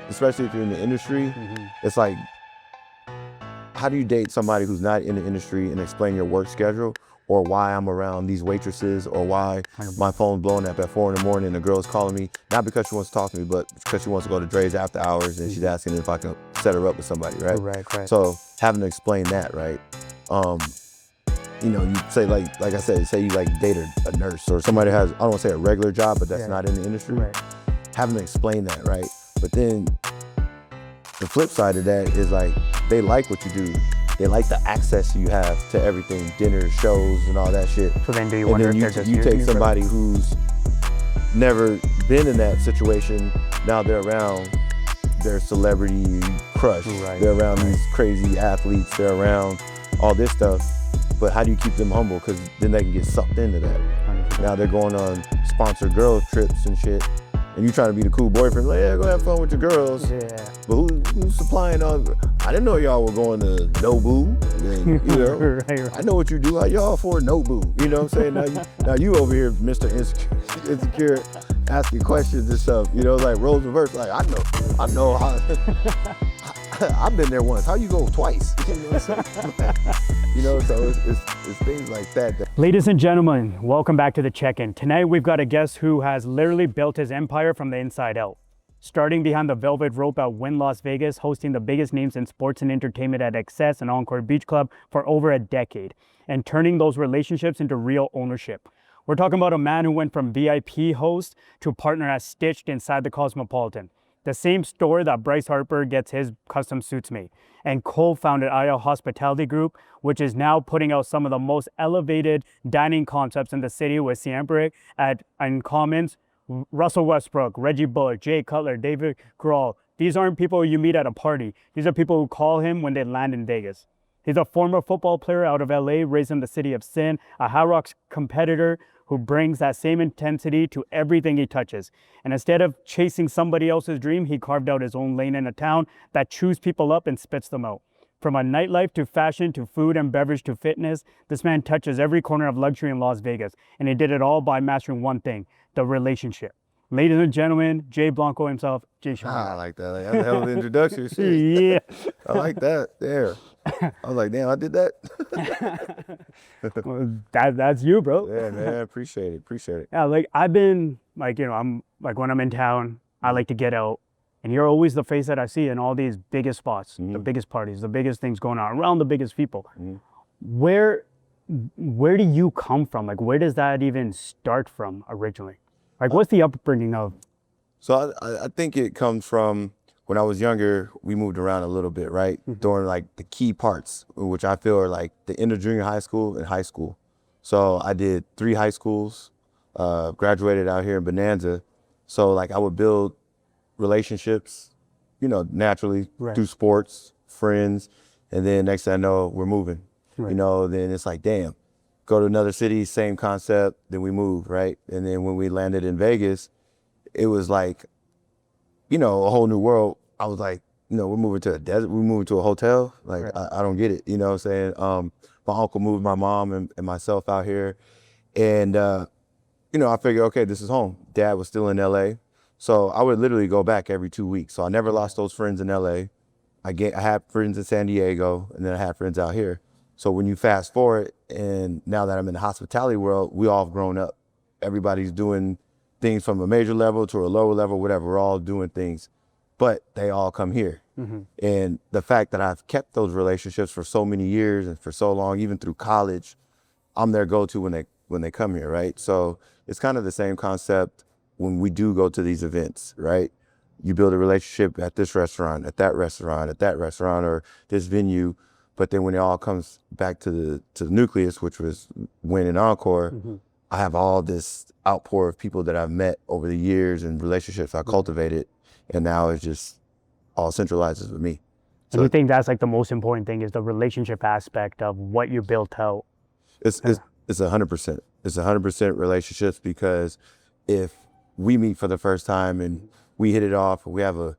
especially if you're in the industry, it's like, how do you date somebody who's not in the industry and explain your work schedule, or why I'm around these waitresses, or why my phone's blowing up at 4 in the morning and the girl's calling me, not because she wants to talk to me, but because she wants to go to Dre's after hours and she's asking if I can set her up with somebody, right? Right. So having to explain that, right? You know, you say like I said, say you like date a nurse or somebody has, I don't want to say a regular job, but that's not in the industry. Right. Having to explain that, right? But then the flip side of that is like, they like what you do. They like the access you have to everything, dinners, shows, and all that shit. So then do you wonder if they're just you take somebody who's never been in that situation, now they're around their celebrity crush. Right. They're around these crazy athletes, they're around all this stuff. But how do you keep them humble? Because then they can get sucked into that. 100%. Now they're going on sponsored girl trips and shit. And you trying to be the cool boyfriend, like, yeah, go have fun with your girls. Yeah. But who's supplying all? I didn't know y'all were going to Nobu. And, you know, right. I know what you do. How y'all afford Nobu? You know what I'm saying? Now you over here, Mr. Insecure, asking questions and stuff. You know, like roles reverse. Like I know how. I've been there once. How you go twice? You know what I'm saying? You know, so it's things like that. Ladies and gentlemen, welcome back to the check-in. Tonight we've got a guest who has literally built his empire from the inside out. Starting behind the velvet rope at Wynn Las Vegas, hosting the biggest names in sports and entertainment at XS and Encore Beach Club for over a decade, and turning those relationships into real ownership. We're talking about a man who went from VIP host to partner as Stitched inside the Cosmopolitan. The same store that Bryce Harper gets his custom suits made, and co-founded AYYA Hospitality Group, which is now putting out some of the most elevated dining concepts in the city with Siempre at Commons, Russell Westbrook, Reggie Bullock, Jay Cutler, David Grohl. These aren't people you meet at a party. These are people who call him when they land in Vegas. He's a former football player out of LA, raised in the city of sin, a Hyrox competitor who brings that same intensity to everything he touches. And instead of chasing somebody else's dream, he carved out his own lane in a town that chews people up and spits them out. From a nightlife to fashion to food and beverage to fitness, this man touches every corner of luxury in Las Vegas. And he did it all by mastering one thing, the relationship. Ladies and gentlemen, Jay Blanco himself, Jay Shaun. I like that. Like, that's a hell of an introduction. Shit. Yeah. I like that. There. I was like, damn, I did that. Well, that's you, bro. Yeah, man. Appreciate it. Yeah, like I've been like, you know, I'm like when I'm in town, I like to get out, and you're always the face that I see in all these biggest spots, the biggest parties, the biggest things going on around the biggest people. Where do you come from? Like, where does that even start from originally? Like, what's the upbringing of? So I think it comes from when I was younger, we moved around a little bit, right? During like the key parts, which I feel are like the end of junior high school and high school. So I did 3 high schools, graduated out here in Bonanza. So like I would build relationships, you know, naturally through sports, friends. And then next thing I know, we're moving, you know, then it's like, damn, go to another city, same concept, then we move, right? And then when we landed in Vegas, it was like, you know, a whole new world. I was like, you know, we're moving to a desert, we're moving to a hotel. Like, I don't get it, you know what I'm saying? My uncle moved my mom and myself out here. And, you know, I figured, okay, this is home. Dad was still in LA. So I would literally go back every 2 weeks. So I never lost those friends in LA. I had friends in San Diego, and then I had friends out here. So when you fast forward, and now that I'm in the hospitality world, we all have grown up. Everybody's doing things from a major level to a lower level, whatever. We're all doing things, but they all come here. And the fact that I've kept those relationships for so many years and for so long, even through college, I'm their go-to when they come here, right? So it's kind of the same concept when we do go to these events, right? You build a relationship at this restaurant, at that restaurant, or this venue. But then when it all comes back to the nucleus, which was Wynn and Encore, I have all this outpour of people that I've met over the years and relationships I cultivated, and now it just all centralizes with me. So, and you think that's like the most important thing is the relationship aspect of what you built out? It's 100%. It's 100% relationships, because if we meet for the first time and we hit it off, we have a,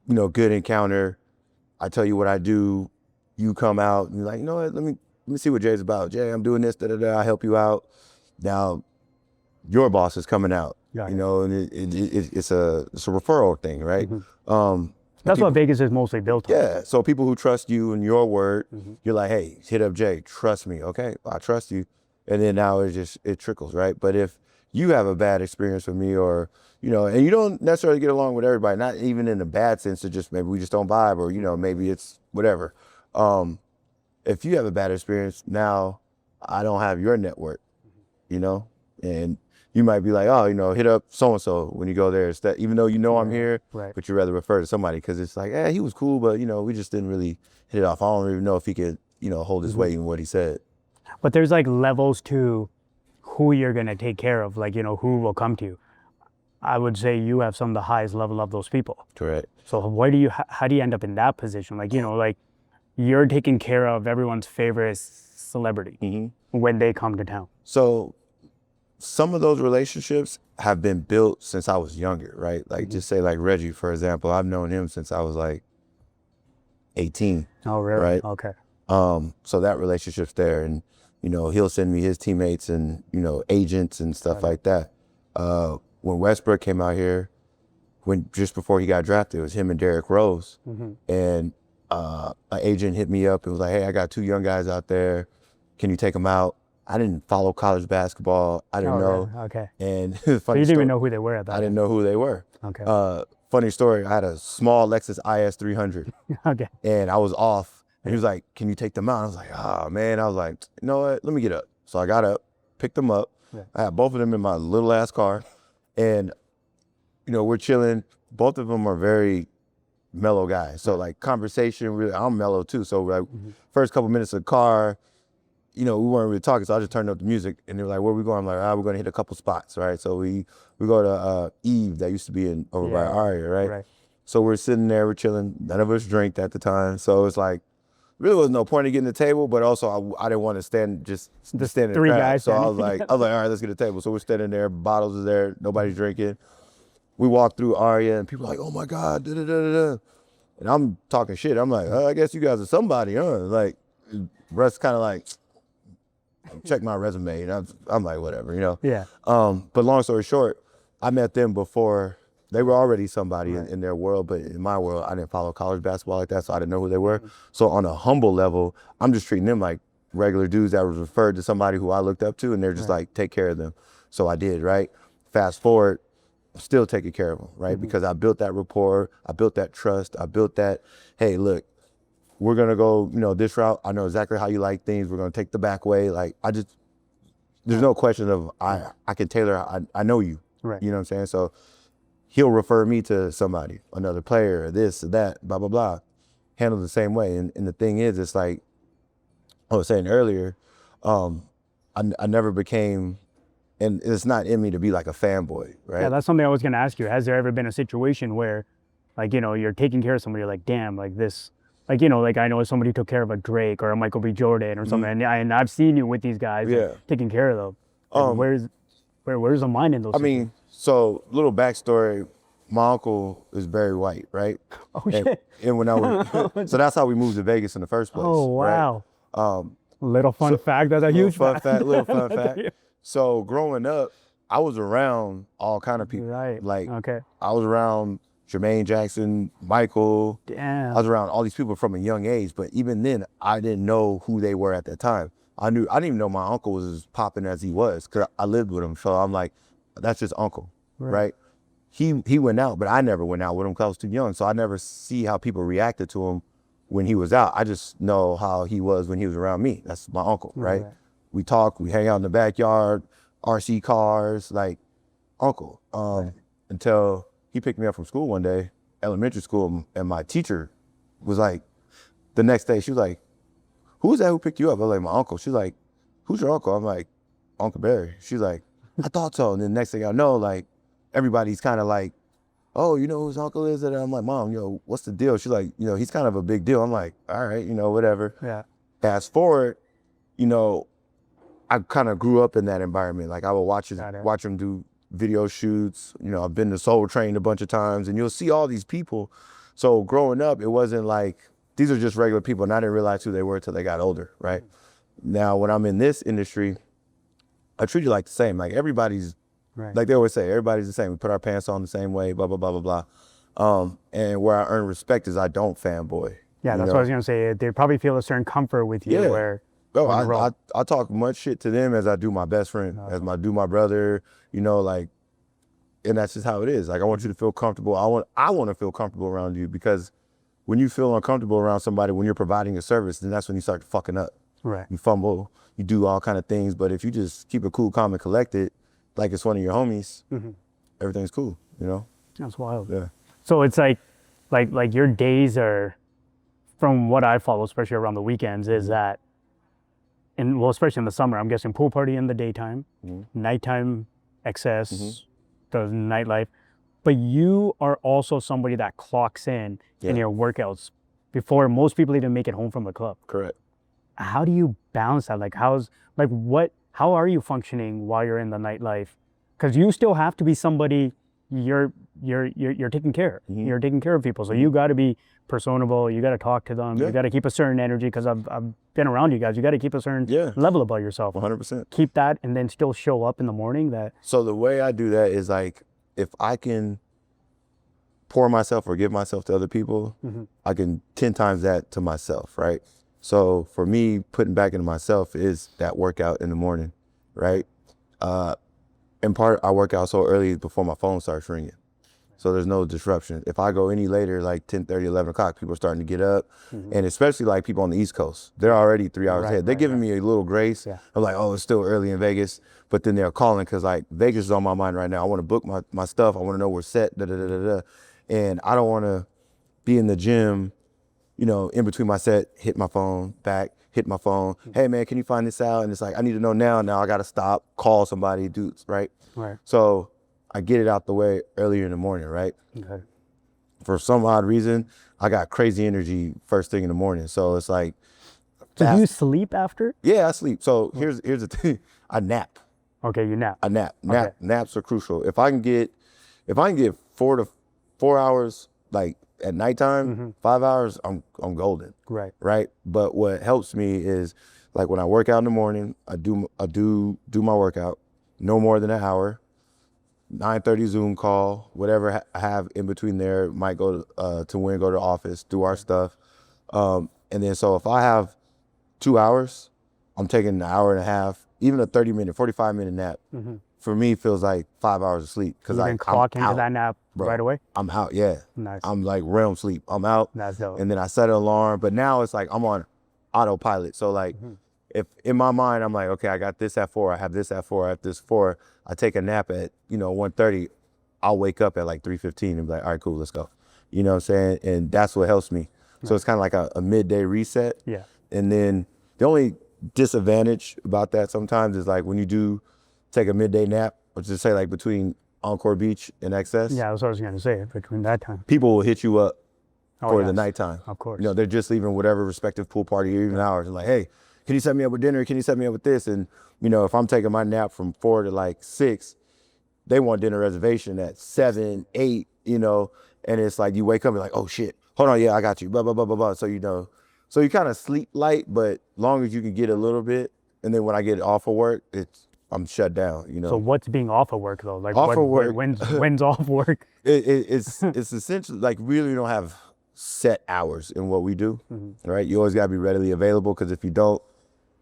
you know, good encounter, I tell you what I do, you come out and you're like, you know what, let me see what Jay's about. Jay, I'm doing this, I help you out. Now, your boss is coming out. Got you it. know, and it's a referral thing, right? That's what Vegas is mostly built on. Yeah, so people who trust you and your word, you're like, hey, hit up Jay, trust me, okay? I trust you. And then now it trickles, right? But if you have a bad experience with me or, you know, and you don't necessarily get along with everybody, not even in a bad sense, it just maybe we just don't vibe or, you know, maybe it's whatever. If you have a bad experience, now I don't have your network, you know? And you might be like, oh, you know, hit up so-and-so when you go there. It's that, even though you know I'm here, right. but you'd rather refer to somebody because it's like, he was cool, but, you know, we just didn't really hit it off. I don't even know if he could, you know, hold his weight in what he said. But there's like levels to who you're going to take care of, like, you know, who will come to you. I would say you have some of the highest level of those people. Correct. So how do you end up in that position? Like, you know, like you're taking care of everyone's favorite celebrity when they come to town. So some of those relationships have been built since I was younger, right? Like just say like Reggie, for example, I've known him since I was like 18. Oh, really? Right? Okay. So that relationship's there, and you know he'll send me his teammates and you know agents and stuff like that. When Westbrook came out here, just before he got drafted, it was him and Derrick Rose, and an agent hit me up and was like, "Hey, I got 2 young guys out there. Can you take them out?" I didn't follow college basketball. I didn't know. Really? Okay. And So you didn't even know who they were at that I didn't know who they were. Okay. Funny story. I had a small Lexus IS 300. Okay. And I was off. And he was like, "Can you take them out?" I was like, "Oh, man." I was like, "You know what? Let me get up." So I got up, picked them up. Yeah. I had both of them in my little ass car. And, you know, we're chilling. Both of them are very mellow guys. So like conversation, really, I'm mellow too. So like first couple minutes of the car, you know, we weren't really talking. So I just turned up the music and they were like, "Where are we going?" I'm like, we're going to hit a couple spots, right? So we go to Eve that used to be over by AYYA, right? So we're sitting there, we're chilling. None of us drank at the time. So it's like, really was no point in getting the table, but also I didn't want to stand in the 3 crowd. guys So standing. I was like, all right, let's get a table. So we're standing there, bottles are there, nobody's drinking. We walk through AYYA and people are like, "Oh my God, da da da da da." And I'm talking shit. I'm like, "I guess you guys are somebody, huh?" Like, Russ kind of like, check my resume. And I'm like, whatever, you know? Yeah. But long story short, I met them before. They were already somebody in their world, but in my world, I didn't follow college basketball like that, so I didn't know who they were. So on a humble level, I'm just treating them like regular dudes that was referred to somebody who I looked up to, and they're just like, take care of them. So I did, right? Fast forward, still taking care of them, right? Because I built that rapport, I built that trust, I built that, hey, look, we're gonna go, you know, this route. I know exactly how you like things. We're gonna take the back way. Like, there's no question of I can tailor. I know you. Right. You know what I'm saying? So he'll refer me to somebody, another player, or this or that, blah, blah, blah. Handled the same way. And the thing is, it's like I was saying earlier, I never became, and it's not in me to be like a fanboy, right? Yeah, that's something I was going to ask you. Has there ever been a situation where, like, you know, you're taking care of somebody, you're like, damn, like this, like, you know, like I know somebody took care of a Drake or a Michael B. Jordan or something, and I've seen you with these guys taking care of them. Like, where's the mind in those situations? mean, so little backstory, my uncle is Barry White, right? Oh, shit. And when I was, so that's how we moved to Vegas in the first place. Oh, wow. Right? Little fun fact, that's a huge fun fact. Little fun fact. So growing up, I was around all kind of people. Right. Like, okay. I was around Jermaine Jackson, Michael. Damn. I was around all these people from a young age, but even then, I didn't know who they were at that time. I didn't even know my uncle was as popping as he was, because I lived with him. So I'm like, that's just uncle, right? He went out, but I never went out with him because I was too young. So I never see how people reacted to him when he was out. I just know how he was when he was around me. That's my uncle, right? We talk, we hang out in the backyard, RC cars, like uncle. Until he picked me up from school one day, elementary school, and my teacher was like, the next day, she was like, "Who's that who picked you up?" I was like, "My uncle." She's like, "Who's your uncle?" I'm like, "Uncle Barry." She's like, "I thought so." And then next thing I know, like, everybody's kind of like, "Oh, you know whose uncle is it?" And I'm like, "Mom, you know, what's the deal?" She's like, "You know, he's kind of a big deal." I'm like, "All right, you know, whatever." Yeah. Fast forward, you know, I kind of grew up in that environment. Like, I would watch him do video shoots. You know, I've been to Soul Train a bunch of times, and you'll see all these people. So growing up, it wasn't like, these are just regular people, and I didn't realize who they were until they got older, right? Now, when I'm in this industry, I treat you like the same. Like, everybody's Right. Like they always say, everybody's the same. We put our pants on the same way, blah, blah, blah, blah, blah. And where I earn respect is I don't fanboy. Yeah, you that's know? what I was gonna say. They probably feel a certain comfort with you Yeah. where Oh, when you roll. I talk much shit to them as I do my best friend, as I do my brother, like, and that's just how it is. Like, I want you to feel comfortable. I want to feel comfortable around you, because when you feel uncomfortable around somebody, when you're providing a service, then that's when you start fucking up. Right. You fumble, you do all kind of things. But if you just keep it cool, calm, and collected, like it's one of your homies, everything's cool, That's wild. Yeah. So it's like your days are, from what I follow, especially around the weekends, is that, and well, especially in the summer, I'm guessing pool party in the daytime, nighttime XS, the nightlife. But you are also somebody that clocks in your workouts before most people even make it home from the club. Correct. How do you balance that? Like, how are you functioning while you're in the nightlife? Because you still have to be somebody, you're taking care. You're taking care of people. So you got to be personable. You got to talk to them. You got to keep a certain energy, because I've been around you guys. You got to keep a certain level about yourself. 100%. Keep that, and then still show up in the morning. So the way I do that is, like, if I can pour myself or give myself to other people, I can 10 times that to myself, right? So for me, putting back into myself is that workout in the morning, right? In part, I work out so early before my phone starts ringing. So there's no disruption. If I go any later, like 10:30, 11 o'clock, people are starting to get up. And especially like people on the East Coast, they're already 3 hours ahead. They're giving me a little grace. I'm like, oh, it's still early in Vegas. But then they're calling, because like Vegas is on my mind right now. I want to book my stuff. I want to know we're set, And I don't want to be in the gym, in between my set, hit my phone, back, hit my phone. Hey man, can you find this out? And it's like, I need to know now. Now I got to stop, call somebody, right? Right. So I get it out the way earlier in the morning, right? Okay. For some odd reason, I got crazy energy first thing in the morning. So it's like, So do you sleep after? Yeah, I sleep. So here's the thing. I nap. Okay, you nap. I nap. Okay. Naps are crucial. If I can get 4 hours, like at nighttime, 5 hours, I'm golden. Right. Right. But what helps me is, like, when I work out in the morning, I do my workout, no more than an hour. 9:30 Zoom call, whatever I have in between there. Might go to Wynn, go to the office, do our stuff, and then so if I have 2 hours, I'm taking an hour and a half, even a 30-minute, 45-minute nap. For me, feels like 5 hours of sleep, because You can clock into that nap bro. right away. I'm out. Yeah. Nice. I'm like realm sleep. I'm out. That's dope. And then I set an alarm, but now it's like I'm on autopilot. So like, if in my mind I'm like, okay, I got this at 4, I have this at 4, I have this 4. I take a nap at 1:30. I'll wake up at like 3:15 and be like, all right, cool, let's go. You know what I'm saying? And that's what helps me. So it's kind of like a midday reset. Yeah. And then the only disadvantage about that sometimes is, like, when you do take a midday nap, or just say like between Encore Beach and XS. Yeah, that's what I was gonna say. Between that time, people will hit you up for the yes. nighttime. Of course. They're just leaving whatever respective pool party or even ours, and like, hey, can you set me up with dinner? Can you set me up with this? And if I'm taking my nap from 4 to like 6, they want dinner reservation at 7, 8. And it's like you wake up and like, oh shit, hold on, yeah, I got you. Blah blah blah blah blah. So so you kind of sleep light, but long as you can get a little bit, and then when I get off of work, I'm shut down. So what's being off of work though? Like off of work, when's off work? It's essentially like, really don't have set hours in what we do, right? You always gotta be readily available, because if you don't,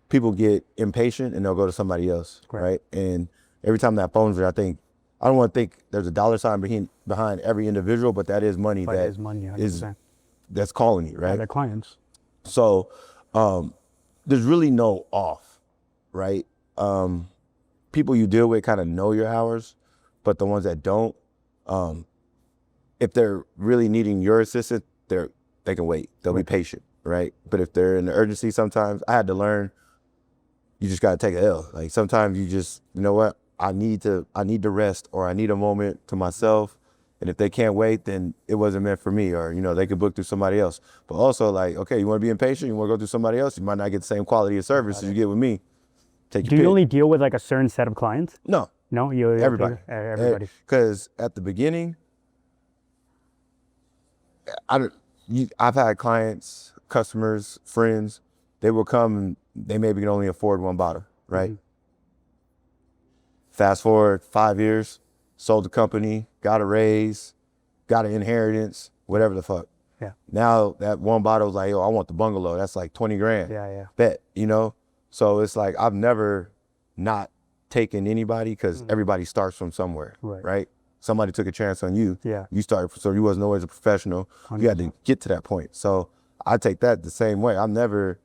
people get impatient and they'll go to somebody else, right? And every time that phone's there, I don't want to think there's a dollar sign behind every individual, but that is money. That is money, 100%. That's calling you, right? Yeah, they're clients. So there's really no off, right? People you deal with kind of know your hours, but the ones that don't, if they're really needing your assistance, they can wait. They'll be patient, right? But if they're in the urgency, sometimes I had to learn, you just got to take a L. Like, sometimes you just, you know what? I need to rest, or I need a moment to myself. And if they can't wait, then it wasn't meant for me, or, they could book through somebody else. But also, like, okay, you want to be impatient, you want to go through somebody else, you might not get the same quality of service as you get with me. Take your Do you pick. only deal with like a certain set of clients? No. No, Everybody. Everybody. Because at the beginning, I've had clients, customers, friends, they will come and they maybe can only afford one bottle, right? Fast forward 5 years, sold the company, got a raise, got an inheritance, whatever the fuck. Yeah. Now that one bottle was like, yo, I want the bungalow. That's like 20 grand. Yeah. Bet, you know? So it's like, I've never not taken anybody because everybody starts from somewhere, right? Somebody took a chance on you. Yeah. You started, so you wasn't always a professional. 100%. You had to get to that point. So I take that the same way. I've never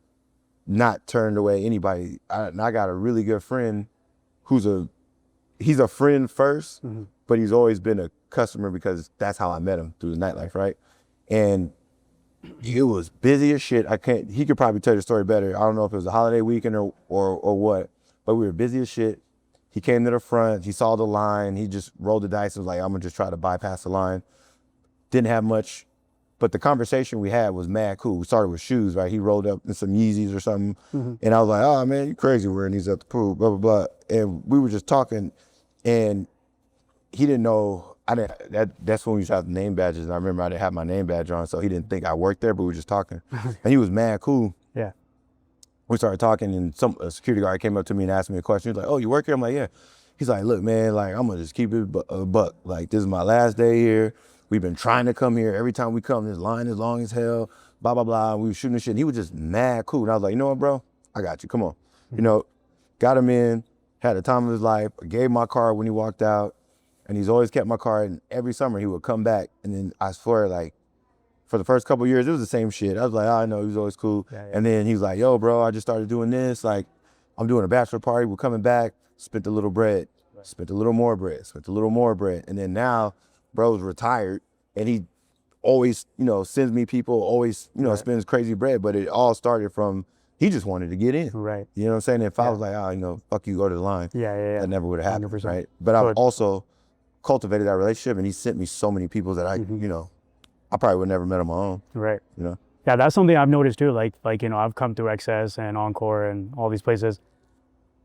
not turned away anybody. And I got a really good friend he's a friend first, but he's always been a customer because that's how I met him, through the nightlife, right? And it was busy as shit. He could probably tell you the story better. I don't know if it was a holiday weekend or what, but we were busy as shit. He came to the front, he saw the line, he just rolled the dice and was like, I'm gonna just try to bypass the line. Didn't have much, but the conversation we had was mad cool. We started with shoes, right? He rolled up in some Yeezys or something. And I was like, oh man, you crazy wearing these at the pool, blah, blah, blah. And we were just talking, and he didn't know, that's when we used to have the name badges. And I remember I didn't have my name badge on, so he didn't think I worked there, but we were just talking. And he was mad cool. Yeah. We started talking, and a security guard came up to me and asked me a question. He was like, oh, you work here? I'm like, yeah. He's like, look, man, like, I'm gonna just keep it a buck. Like, this is my last day here. We've been trying to come here. Every time we come, this line is long as hell, blah, blah, blah. We were shooting the shit. And he was just mad cool. And I was like, you know what, bro? I got you. Come on. You know, got him in, had the time of his life, gave him my card when he walked out. And he's always kept my card. And every summer he would come back. And then I swear, like, for the first couple of years, it was the same shit. I was like, oh, I know, he was always cool. Yeah. And then he was like, yo, bro, I just started doing this. Like, I'm doing a bachelor party. We're coming back. Spent a little bread. Spent a little more bread. Spent a little more bread. And then now, bro's retired. And he always, you know, sends me people, always, you know, spends crazy bread. But it all started from, he just wanted to get in. Right. You know what I'm saying? If I was like, oh, you know, fuck you, go to the line. Yeah. That never would have happened, 100%. right? But I've also cultivated that relationship, and he sent me so many people that I, you know, I probably would never met on my own. Right. You know? Yeah, that's something I've noticed too. Like, you know, I've come through XS and Encore and all these places.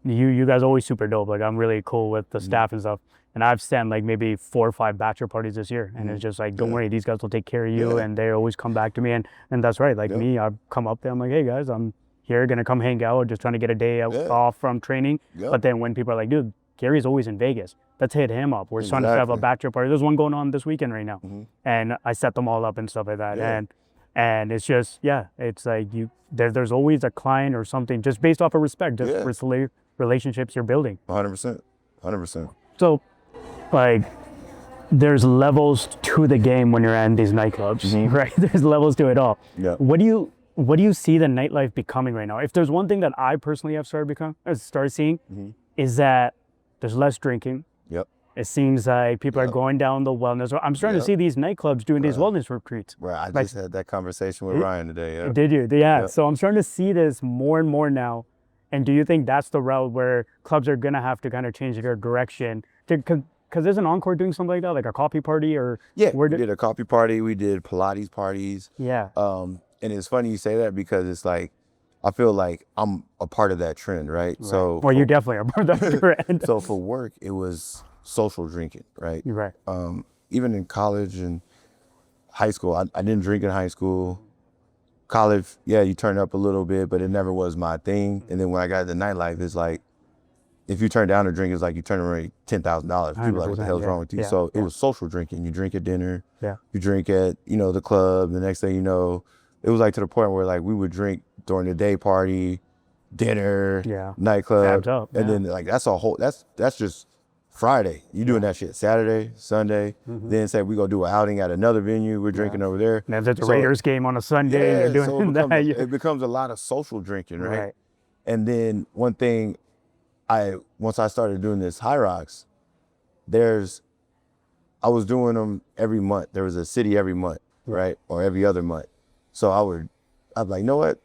You guys are always super dope. Like, I'm really cool with the staff and stuff. And I've sent like maybe 4 or 5 bachelor parties this year. And it's just like, don't worry, these guys will take care of you. And they always come back to me. And that's right. Like me, I've come up there. I'm like, hey guys, I'm here, gonna come hang out, just trying to get a day off from training. But then when people are like, dude, Gary's always in Vegas, let's hit him up. We're trying to have a bachelor party. There's one going on this weekend right now. And I set them all up and stuff like that. And it's just, it's like there's always a client or something just based off of respect, just relationships you're building. 100%. 100%. So, like, there's levels to the game when you're in these nightclubs, right? There's levels to it all. Yeah. What do you see the nightlife becoming right now? If there's one thing that I personally have started seeing, is that there's less drinking. Yep. It seems like people are going down the wellness. I'm starting to see these nightclubs doing these wellness retreats. Right. I just had that conversation with Ryan today. Yeah. Did you? Yeah. So I'm starting to see this more and more now. And do you think that's the route where clubs are going to have to kind of change their direction? Because isn't Encore doing something like that, like a coffee party? Or we did a coffee party. We did Pilates parties. Yeah. And it's funny you say that because it's like, I feel like I'm a part of that trend, right? So, well, you definitely are part of that trend. So for work, it was social drinking, right? You're right. Even in college and high school, I didn't drink in high school. College, you turn up a little bit, but it never was my thing. And then when I got into nightlife, it's like, if you turn down a drink, it's like you turn away $10,000. People are like, what the hell's wrong with you? So it was social drinking. You drink at dinner. Yeah. You drink at, the club. The next thing you know, it was like to the point where like we would drink during the day party, dinner, nightclub. And then like that's just Friday. You doing that shit Saturday, Sunday. Then say we go do an outing at another venue. We're drinking over there. And if there's a Raiders game on a Sunday, you're doing that. It becomes a lot of social drinking, right? And then one thing, once I started doing this Hyrox, I was doing them every month. There was a city every month, right? Or every other month. So I was like, you know what?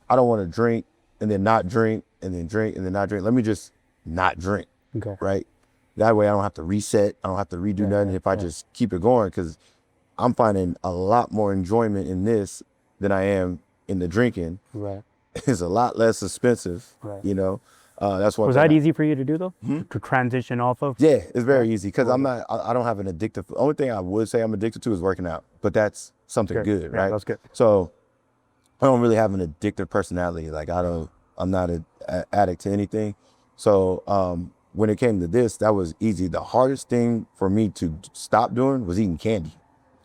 I don't want to drink and then not drink and then drink and then not drink. Let me just not drink, right? That way I don't have to reset. I don't have to redo nothing if I just keep it going, because I'm finding a lot more enjoyment in this than I am in the drinking. Right. It's a lot less expensive, That's one. Was that easy for you to do though? To transition off of? Yeah, it's very easy because I don't have an addictive. The only thing I would say I'm addicted to is working out, but that's something good, right? That's good. So I don't really have an addictive personality. Like I'm not an addict to anything. So when it came to this, that was easy. The hardest thing for me to stop doing was eating candy.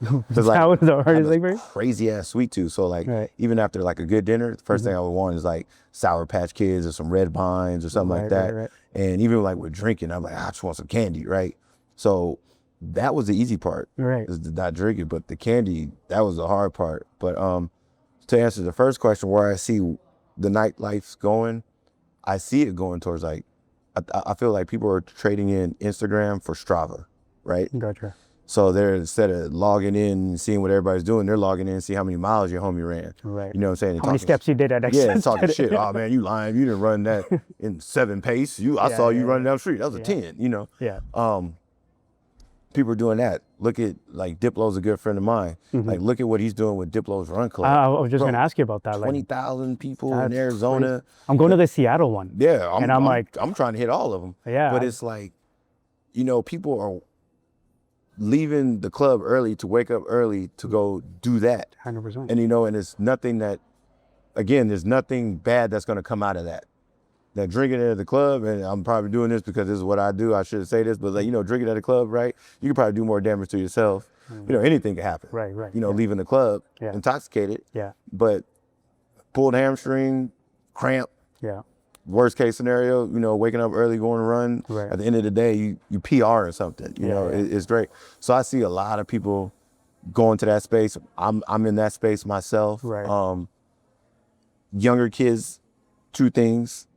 That was the hardest thing for you? Crazy ass sweet tooth. So like Right. even after like a good dinner, the first thing I would want is like Sour Patch Kids or some Red Vines or something like that. Right. And even like with drinking, I'm like, I just want some candy, right? So that was the easy part, Right. is to not drink it. But the candy, that was the hard part. But to answer the first question, where I see the nightlife's going, I see it going towards like, I feel like people are trading in Instagram for Strava, right? Gotcha. So they're, instead of logging in and seeing what everybody's doing, they're logging in and see how many miles your homie ran. Right. You know what I'm saying? How many steps you did at XS? Yeah, talking shit. Oh man, you lying. You didn't run that in 7 pace. I saw you running down the street. That was a 10, you know? Yeah. People are doing that. Look at, like, Diplo's a good friend of mine. Like, look at what he's doing with Diplo's Run Club. I was just going to ask you about that. 20,000 people in Arizona. I'm going to the Seattle one. Yeah. I'm trying to hit all of them. Yeah. But it's like, you know, people are leaving the club early to wake up early to go do that. 100%. And, you know, and it's nothing that, again, there's nothing bad that's going to come out of that. That drinking at the club, and I'm probably doing this because this is what I do, I shouldn't say this, but like, you know, drinking at a club, right? You can probably do more damage to yourself. You know, anything can happen. Right. You know, leaving the club intoxicated. Yeah. But pulled hamstring, cramp. Yeah. Worst case scenario, you know, waking up early, going to run. Right. At the end of the day, you PR or something. You know, it's great. So I see a lot of people going to that space. I'm in that space myself. Right. Younger kids, 2 things.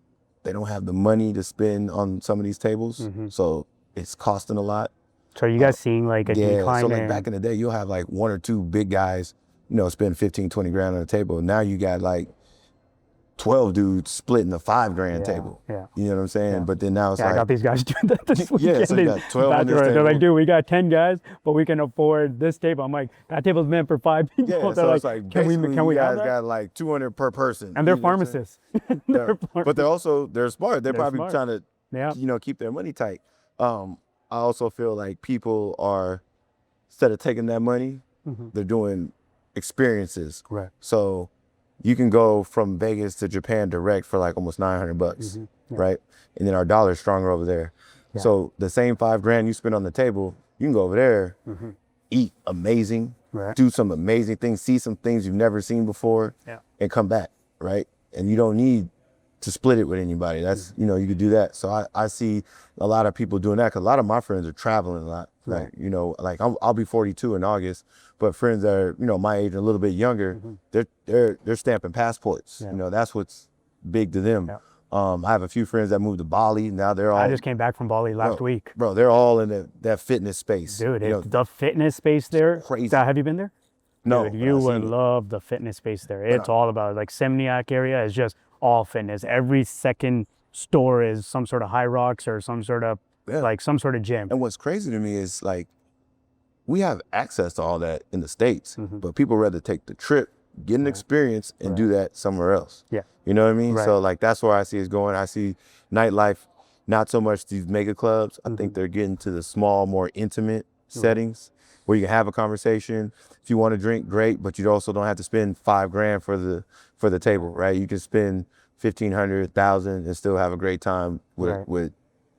They don't have the money to spend on some of these tables, so it's costing a lot. So are you guys seeing like a decline? So like back in the day, you'll have like 1 or 2 big guys, you know, spend 15, 20 grand on a table. Now you got like 12 dudes splitting a $5,000 table. Yeah. You know what I'm saying? But then now it's like, I got these guys doing that this weekend. Yeah, so you got 12 on this table. They're like, dude, we got 10 guys, but we can afford this table. I'm like, that table's meant for 5 people. Yeah, They're so like, it's like, can we you have guys that? got like 200 per person. And they're you know what I'm saying? pharmacists. But they're smart. They're probably smart. trying to, you know, keep their money tight. I also feel like people are, instead of taking that money, they're doing experiences. Right. So you can go from Vegas to Japan direct for like almost $900, right? And then our dollar's stronger over there. Yeah. So the same $5,000 you spend on the table, you can go over there, eat amazing, do some amazing things, see some things you've never seen before, and come back, right? And you don't need to split it with anybody. That's, you know, you could do that. So I see a lot of people doing that, because a lot of my friends are traveling a lot. Like, you know, like I'll be 42 in August, but friends that are, you know, my age and a little bit younger, they're stamping passports. You know, that's what's big to them. I have a few friends that moved to Bali. Now they're all. I just came back from Bali last week. Bro, they're all in that fitness space. Dude, you know, the fitness space there. Crazy. Have you been there? No. Dude, you would love the fitness space there. It's all about, like, Seminyak area is just all fitness. Every second store is some sort of Hyrox or some sort of, like, some sort of gym. And what's crazy to me is, like, we have access to all that in the States, but people rather take the trip, get an experience, and do that somewhere else. Yeah. You know what I mean? So, like, that's where I see it going. I see nightlife, not so much these mega clubs. I think they're getting to the small, more intimate settings where you can have a conversation. If you want to drink, great, but you also don't have to spend $5,000 for the table, right? You can spend $1,500, $1,000 and still have a great time with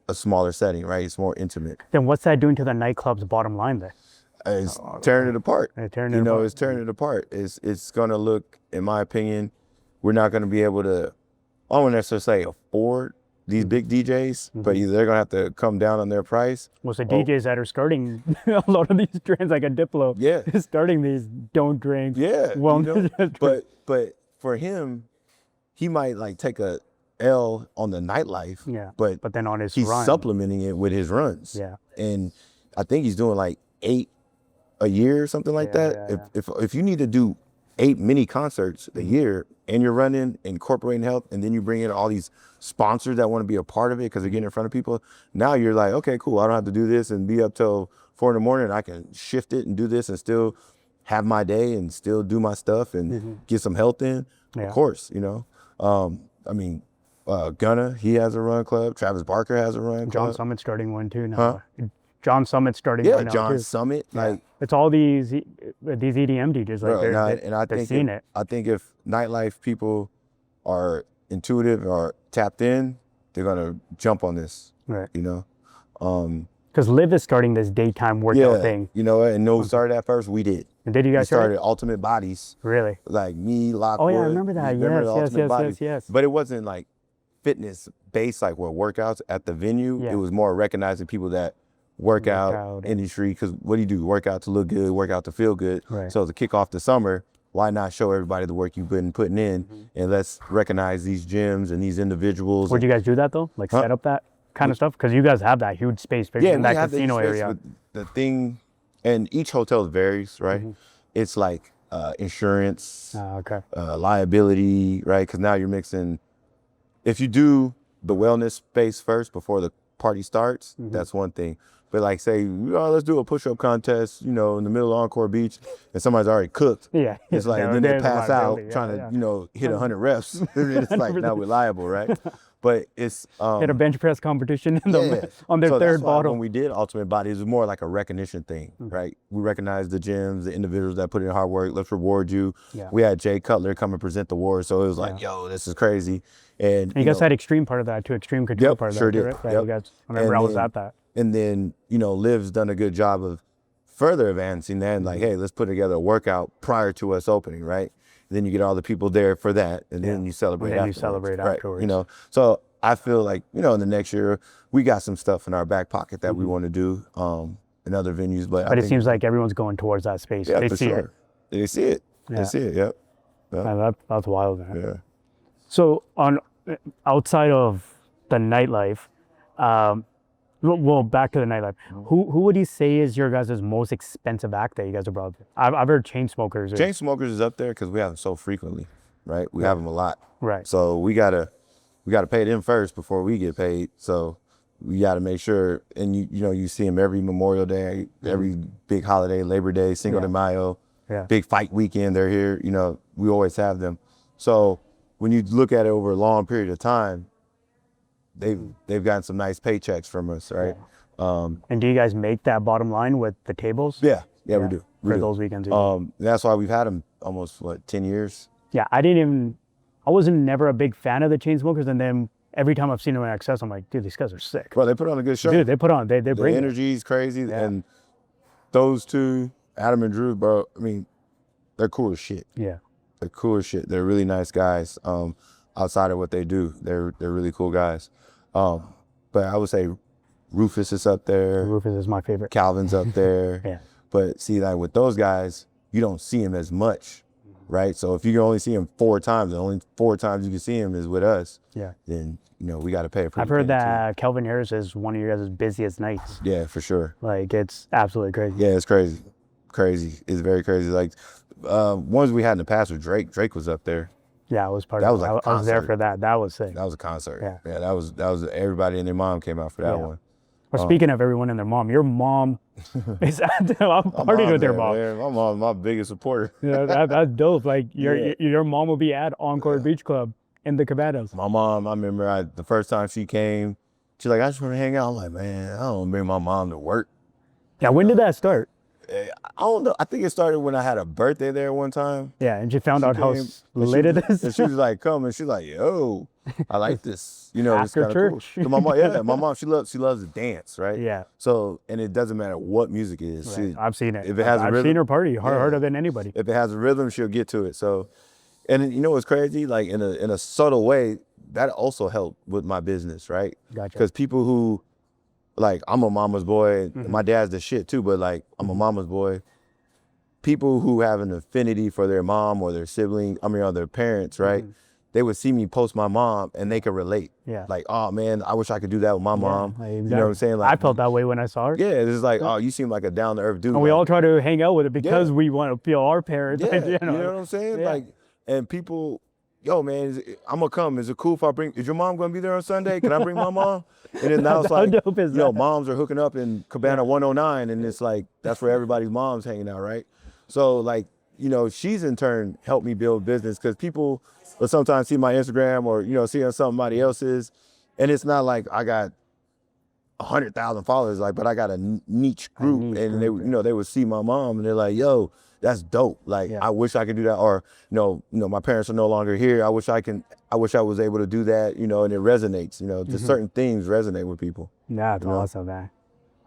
a smaller setting, right? It's more intimate. Then what's that doing to the nightclub's bottom line then? It's tearing it apart. It's tearing it apart. It's going to look, in my opinion, we're not going to be able to, I don't necessarily say afford these big DJs, but either they're going to have to come down on their price. Well, the DJs that are starting a lot of these trends, like a Diplo, is starting these don't drink. Yeah, well, you know, but for him, he might like take a L on the nightlife. Yeah, but then on his he's run, supplementing it with his runs. Yeah, and I think he's doing like 8 a year or something like that. If you need to do 8 mini concerts a year and you're running, incorporating health, and then you bring in all these sponsors that want to be a part of it because they're getting in front of people, now you're like, okay, cool, I don't have to do this and be up till 4 in. I can shift it and do this and still have my day and still do my stuff and get some health in. Of course, you know. I mean, Gunna, he has a run club. Travis Barker has a run club. John Summit's starting one too now. John Summit's starting one now John too. Summit. Like, it's all these EDM DJs. Like, they're seeing it. I think if nightlife people are intuitive or tapped in, they're gonna jump on this. Right. you know. Because Liv is starting this daytime workout thing. You know, and no started at first, we did. And did you We guys start? started Ultimate Bodies. Really? Like me, Lockwood. Oh yeah, I remember that. Remember Yes, the yes, Ultimate yes, Bodies? yes. But it wasn't like fitness based, like where workouts at the venue. Yeah. It was more recognizing people that work out industry. Because what do? Work out to look good, work out to feel good. Right. So to kick off the summer, why not show everybody the work you've been putting in, and let's recognize these gyms and these individuals. Would you guys do that though? Like set up that kind of stuff? Because you guys have that huge space in that casino area. The thing, and each hotel varies, right? It's like insurance, liability, right? Because now you're mixing. If you do the wellness space first before the party starts, that's one thing. But like say, let's do a push-up contest, in the middle of Encore Beach, and somebody's already cooked. Yeah. It's like, then they pass out trying to, hit 100 reps. It's like not reliable, right? But it's hit a bench press competition on their so third bottle. When we did Ultimate Body, it was more like a recognition thing, right? We recognized the gyms, the individuals that put in hard work. Let's reward you. Yeah. We had Jay Cutler come and present the award, so it was like, yo, this is crazy. And you guys had Extreme part of that too, Extreme Couture part of that, did. right? Yeah, you guys, I remember I was at that. And then, Liv's done a good job of further advancing that and like, hey, let's put together a workout prior to us opening, right? And then you get all the people there for that, and then you celebrate afterwards. Right? So I feel like, in the next year, we got some stuff in our back pocket that we want to do in other venues. But it seems like everyone's going towards that space. Yeah, they for see sure. it. They see it. They see it, yep. Man, that's wild, man. Yeah. So outside of the nightlife, well, back to the nightlife. Who would you say is your guys' most expensive act that you guys have brought? I've heard Chainsmokers. Chainsmokers is up there because we have them so frequently, right? We have them a lot. Right. So we gotta pay them first before we get paid. So we gotta make sure, and you see them every Memorial Day, every big holiday, Labor Day, Cinco de Mayo, big fight weekend. They're here. We always have them. So when you look at it over a long period of time, they've gotten some nice paychecks from us, right? And do you guys make that bottom line with the tables? Yeah, we do. Those weekends. That's why we've had them almost 10 years. Yeah, I wasn't never a big fan of the Chainsmokers, and then every time I've seen them in XS, I'm like, dude, these guys are sick. Bro, they put on a good show. Dude, they put on, they bring the energy is crazy, and those two, Adam and Drew, bro, I mean, they're cool as shit. Yeah. They're cool as shit. They're really nice guys. Outside of what they do, they're really cool guys. But I would say Rufus is up there. Rufus is my favorite. Calvin's up there. Yeah. But see, like with those guys, you don't see him as much, right? So if you can only see him 4 times, the only 4 times you can see him is with us. Yeah. Then we got to pay. I've heard that Kelvin Harris is one of your guys' busiest nights. Yeah, for sure. Like it's absolutely crazy. Yeah, it's crazy. It's very crazy. Like ones we had in the past with Drake. Drake was up there. Yeah, I was part of it. Like I was there for that. That was sick. That was a concert. Yeah. That was everybody and their mom came out for that one. Well, speaking of everyone and their mom, your mom is I'm partying with your mom. Man, my mom's my biggest supporter. Yeah, that's dope. Like your mom will be at Encore Beach Club in the cabanas. My mom, I remember the first time she came, she's like, I just want to hang out. I'm like, man, I don't bring my mom to work. Yeah, when did that start? I don't know. I think it started when I had a birthday there one time. Yeah, and she found out how lit it is. And she was like, come, and she's like, yo, I like this. After it's church. Cool. My mom, she loves to dance, right? Yeah. So, and it doesn't matter what music it is. Right. I've seen it. If it has a rhythm, I've seen her party harder than anybody. If it has a rhythm, she'll get to it. So, and you know what's crazy? Like in a subtle way, that also helped with my business, right? Gotcha. Because people who, like, I'm a mama's boy. My dad's the shit too, but like, I'm a mama's boy. People who have an affinity for their mom or their sibling, or their parents, right? They would see me post my mom and they could relate. Yeah. Like, oh man, I wish I could do that with my mom. Exactly. You know what I'm saying? Like, I felt that way when I saw her. Yeah, it's just like, oh, you seem like a down to earth dude. And we all try to hang out with it because we want to feel our parents. Yeah, you know what I'm saying? Yeah. Like, and people, yo man, I'm gonna come. Is it cool if I bring? Is your mom gonna be there on Sunday? Can I bring my mom? And then now it's like, dope is that? Moms are hooking up in Cabana 109, and it's like that's where everybody's mom's hanging out, right? So like, she's in turn helped me build business because people will sometimes see my Instagram or see on somebody else's, and it's not like I got 100,000 followers, like, but I got a niche group, and they would see my mom and they're like, yo, that's dope. Like, Yeah. I wish I could do that. Or, my parents are no longer here. I wish I was able to do that, and it resonates, just certain things resonate with people. That's you know? awesome, man.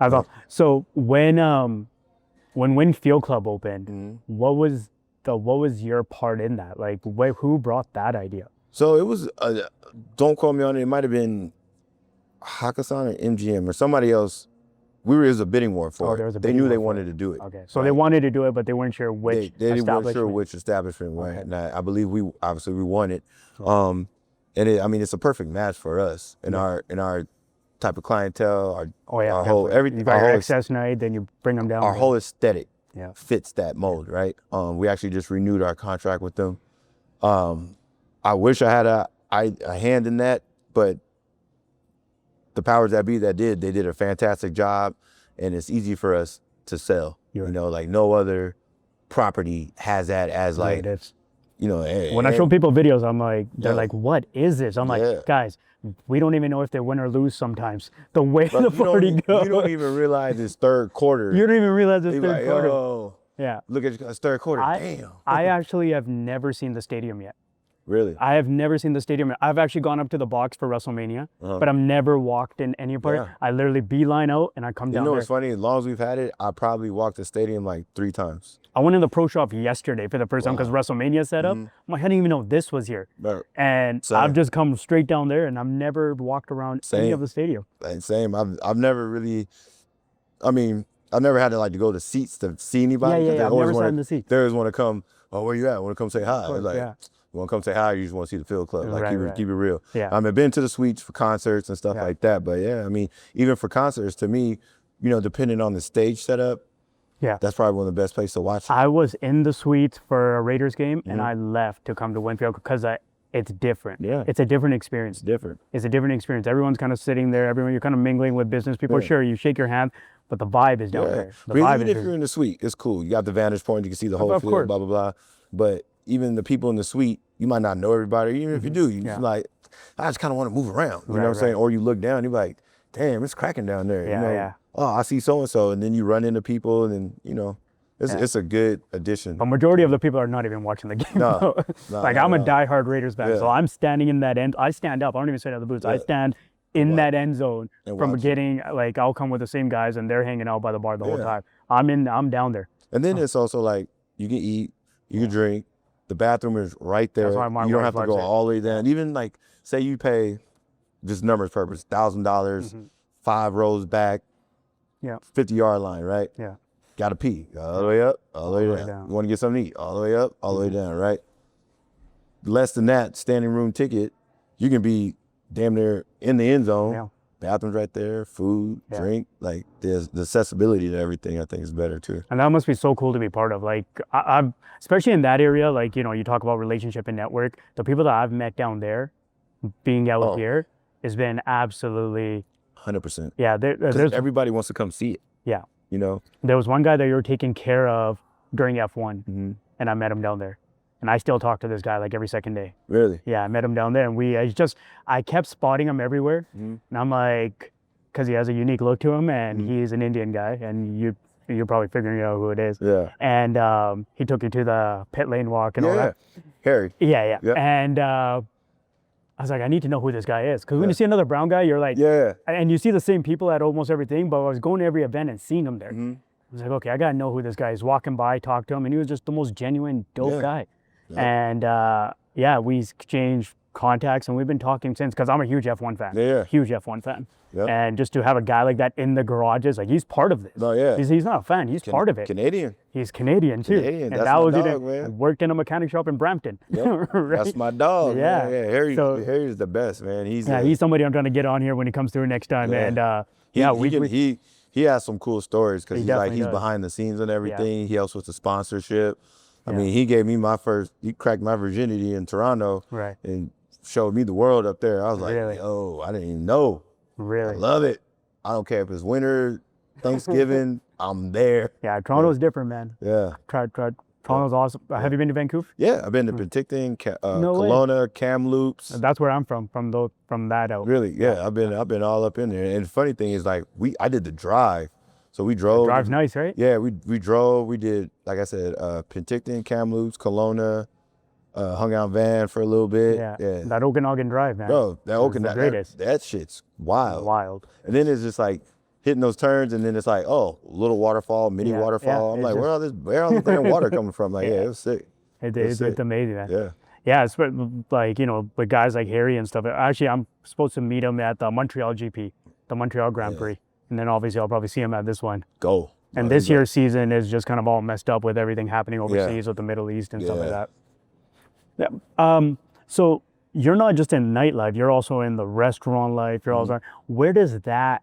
That's awesome. So when Wynn Field Club opened, Mm-hmm. what was your part in that? Like, who brought that idea? So it was, don't quote me on it. It might have been Hakkasan or MGM or somebody else. It was a bidding war for there was it. a They bidding knew war they for wanted to do it. Okay, so right? they wanted to do it, but they weren't sure which They weren't establishment. sure which establishment, right? Okay. And I believe we won it. And it's a perfect match for us and our type of clientele. Our whole everything. You got your XS night, then you bring them down. Our whole aesthetic Yeah. fits that mold, right? We actually just renewed our contract with them. I wish I had a hand in that, but the powers that be they did a fantastic job, and it's easy for us to sell. Right. Like no other property has that as like, It's, when when I show people videos, I'm like, they're Yeah. like, what is this? I'm Yeah. like, guys, we don't even know if they win or lose sometimes. The way But the party goes. you don't even realize it's third quarter. You don't even realize it's You're third like, quarter. oh, Yeah. look at it's third quarter. Damn. I actually have never seen the stadium yet. Really? I have never seen the stadium. I've actually gone up to the box for WrestleMania, but I've never walked in any part. Yeah. I literally beeline out and I come down there. What's funny? As long as we've had it, I probably walked the stadium like 3 times. I went in the pro shop yesterday for the first time because WrestleMania set up. I'm like, I didn't even know this was here. But And Same. I've just come straight down there and I've never walked around any Same. of the stadium. Same. I've never really. I've never had to go to seats to see anybody. Yeah. They I've always never sat wanna- in the seats. They always want to come. Oh, where you at? Want to come say hi? course, It's like, yeah. you want to come say hi? Or you just want to see the field club? Like Right. keep it real. Yeah. I've been to the suites for concerts and stuff Yeah. like that. But yeah, even for concerts, to me, depending on the stage setup, Yeah. that's probably one of the best places to watch it. I was in the suites for a Raiders game and Mm-hmm. I left to come to Winfield because it's different. Yeah. It's a different experience. It's different. It's a different experience. Everyone's kind of sitting there. You're kind of mingling with business people. Yeah. Sure, you shake your hand, but the vibe is down Yeah. there. The But vibe even is if you're in the suite, it's cool. You got the vantage point. You can see the whole Of field, course. blah, blah, blah. But even the people in the suite, you might not know everybody. Even if you do, you Yeah. just like, I just kind of want to move around. You know Right, what I'm saying? right. Or you look down, you're like, damn, it's cracking down there. Yeah, yeah. Oh, I see so-and-so. And then you run into people and then, it's a good addition. A majority of the people are not even watching the game. No, Like no, I'm a no. diehard Raiders fan, Yeah. so I'm standing in that end. I stand up. I don't even sit at the booths. I Yeah. stand in that end zone And from watch it. getting like I'll come with the same guys and they're hanging out by the bar the whole Yeah. time. I'm down there. And then it's also like, you can eat, you can drink. The bathroom is right there. That's why my You don't wife have to go likes it. all the way down. Even like, say you pay, just numbers purpose, $1,000, 5 rows back, Yeah. 50-yard line, right? Yeah. Got to pee. All the way up, all the way down. You want to get something to eat, all the way up, all the way down, right? Less than that, standing room ticket, you can be damn near in the end zone. Yeah. Bathrooms right there, food, Yeah. drink. Like, there's the accessibility to everything, I think, is better too. And that must be so cool to be part of. Like I'm especially in that area, like, you talk about relationship and network. The people that I've met down there, being out Oh. here, has been absolutely 100%. yeah. Because There's everybody wants to come see it, yeah. There was one guy that you were taking care of during F1, Mhm. and I met him down there. And I still talk to this guy like every second day. Really? Yeah, I met him down there, and I kept spotting him everywhere. Mhm. And I'm like, because he has a unique look to him, and Mm-hmm. he's an Indian guy, and you're probably figuring out who it is. Yeah. And he took you to the pit lane walk and all Yeah. that. Harry. Yeah. Yep. And I was like, I need to know who this guy is. Because when you see another brown guy, you're like, Yeah. and you see the same people at almost everything, but I was going to every event and seeing him there. Mm-hmm. I was like, okay, I got to know who this guy is. Walking by, talk to him, and he was just the most genuine, dope Yeah. guy. Yeah. And we exchanged contacts, and we've been talking since, because I'm a huge F1 fan. Yeah. Huge F1 fan. Yep. And just to have a guy like that in the garages, like he's part of this. No, yeah. He's not a fan, he's part of it. Canadian. He's Canadian too. Canadian, And that's that my was dog, even, man. worked in a mechanic shop in Brampton. Yep. Right? That's my dog. Yeah. Man. Yeah. So- Harry's the best, man. He's Somebody I'm trying to get on here when he comes through next time. Yeah. And he has some cool stories because He he's definitely he's does. behind the scenes and everything. He helps with the sponsorship. I mean, he gave me he cracked my virginity in Toronto Right. and showed me the world up there. I was like, Really? yo, I didn't even know. I Really. love it. I don't care if it's winter, Thanksgiving, I'm there. Yeah, Toronto's different, man. Yeah. Tried. Toronto's awesome. Have you been to Vancouver? Yeah, I've been to Penticton, No way. Kelowna, Kamloops. That's where I'm from that out. Really, yeah, I've been all up in there. And the funny thing is, like, I did the drive So we drove. Drive's nice, right? Yeah, we drove. We did, like I said, Penticton, Kamloops, Kelowna, hung out in Van for a little bit. Yeah. That Okanagan Drive, man. Bro, that It's the greatest. that shit's wild. Wild. And then it's just like hitting those turns, and then it's like, oh, little waterfall, mini waterfall. I'm like, where all this damn water coming from? Like, yeah, it was sick. It's amazing, man. Yeah. Yeah, it's like, you know, with guys like Harry and stuff. Actually, I'm supposed to meet him at the Montreal GP, the Montreal Grand Prix. And then obviously I'll probably see him at this one. Go. And this year's season is just kind of all messed up with everything happening overseas with the Middle East and stuff like that. Yeah. So you're not just in nightlife, you're also in the restaurant life. You're also, where does that,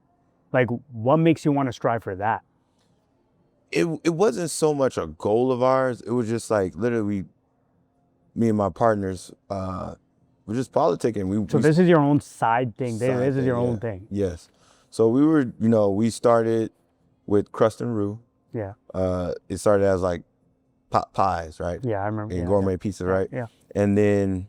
like, what makes you want to strive for that? It wasn't so much a goal of ours. It was just like literally me and my partners, we're just politicking. So this is your own side thing. This is your own thing. Yes. So we were, you know, we started with crust and roux. Yeah. It started as like pot pies, right? Yeah, I remember. And gourmet pizza, right? Yeah. And then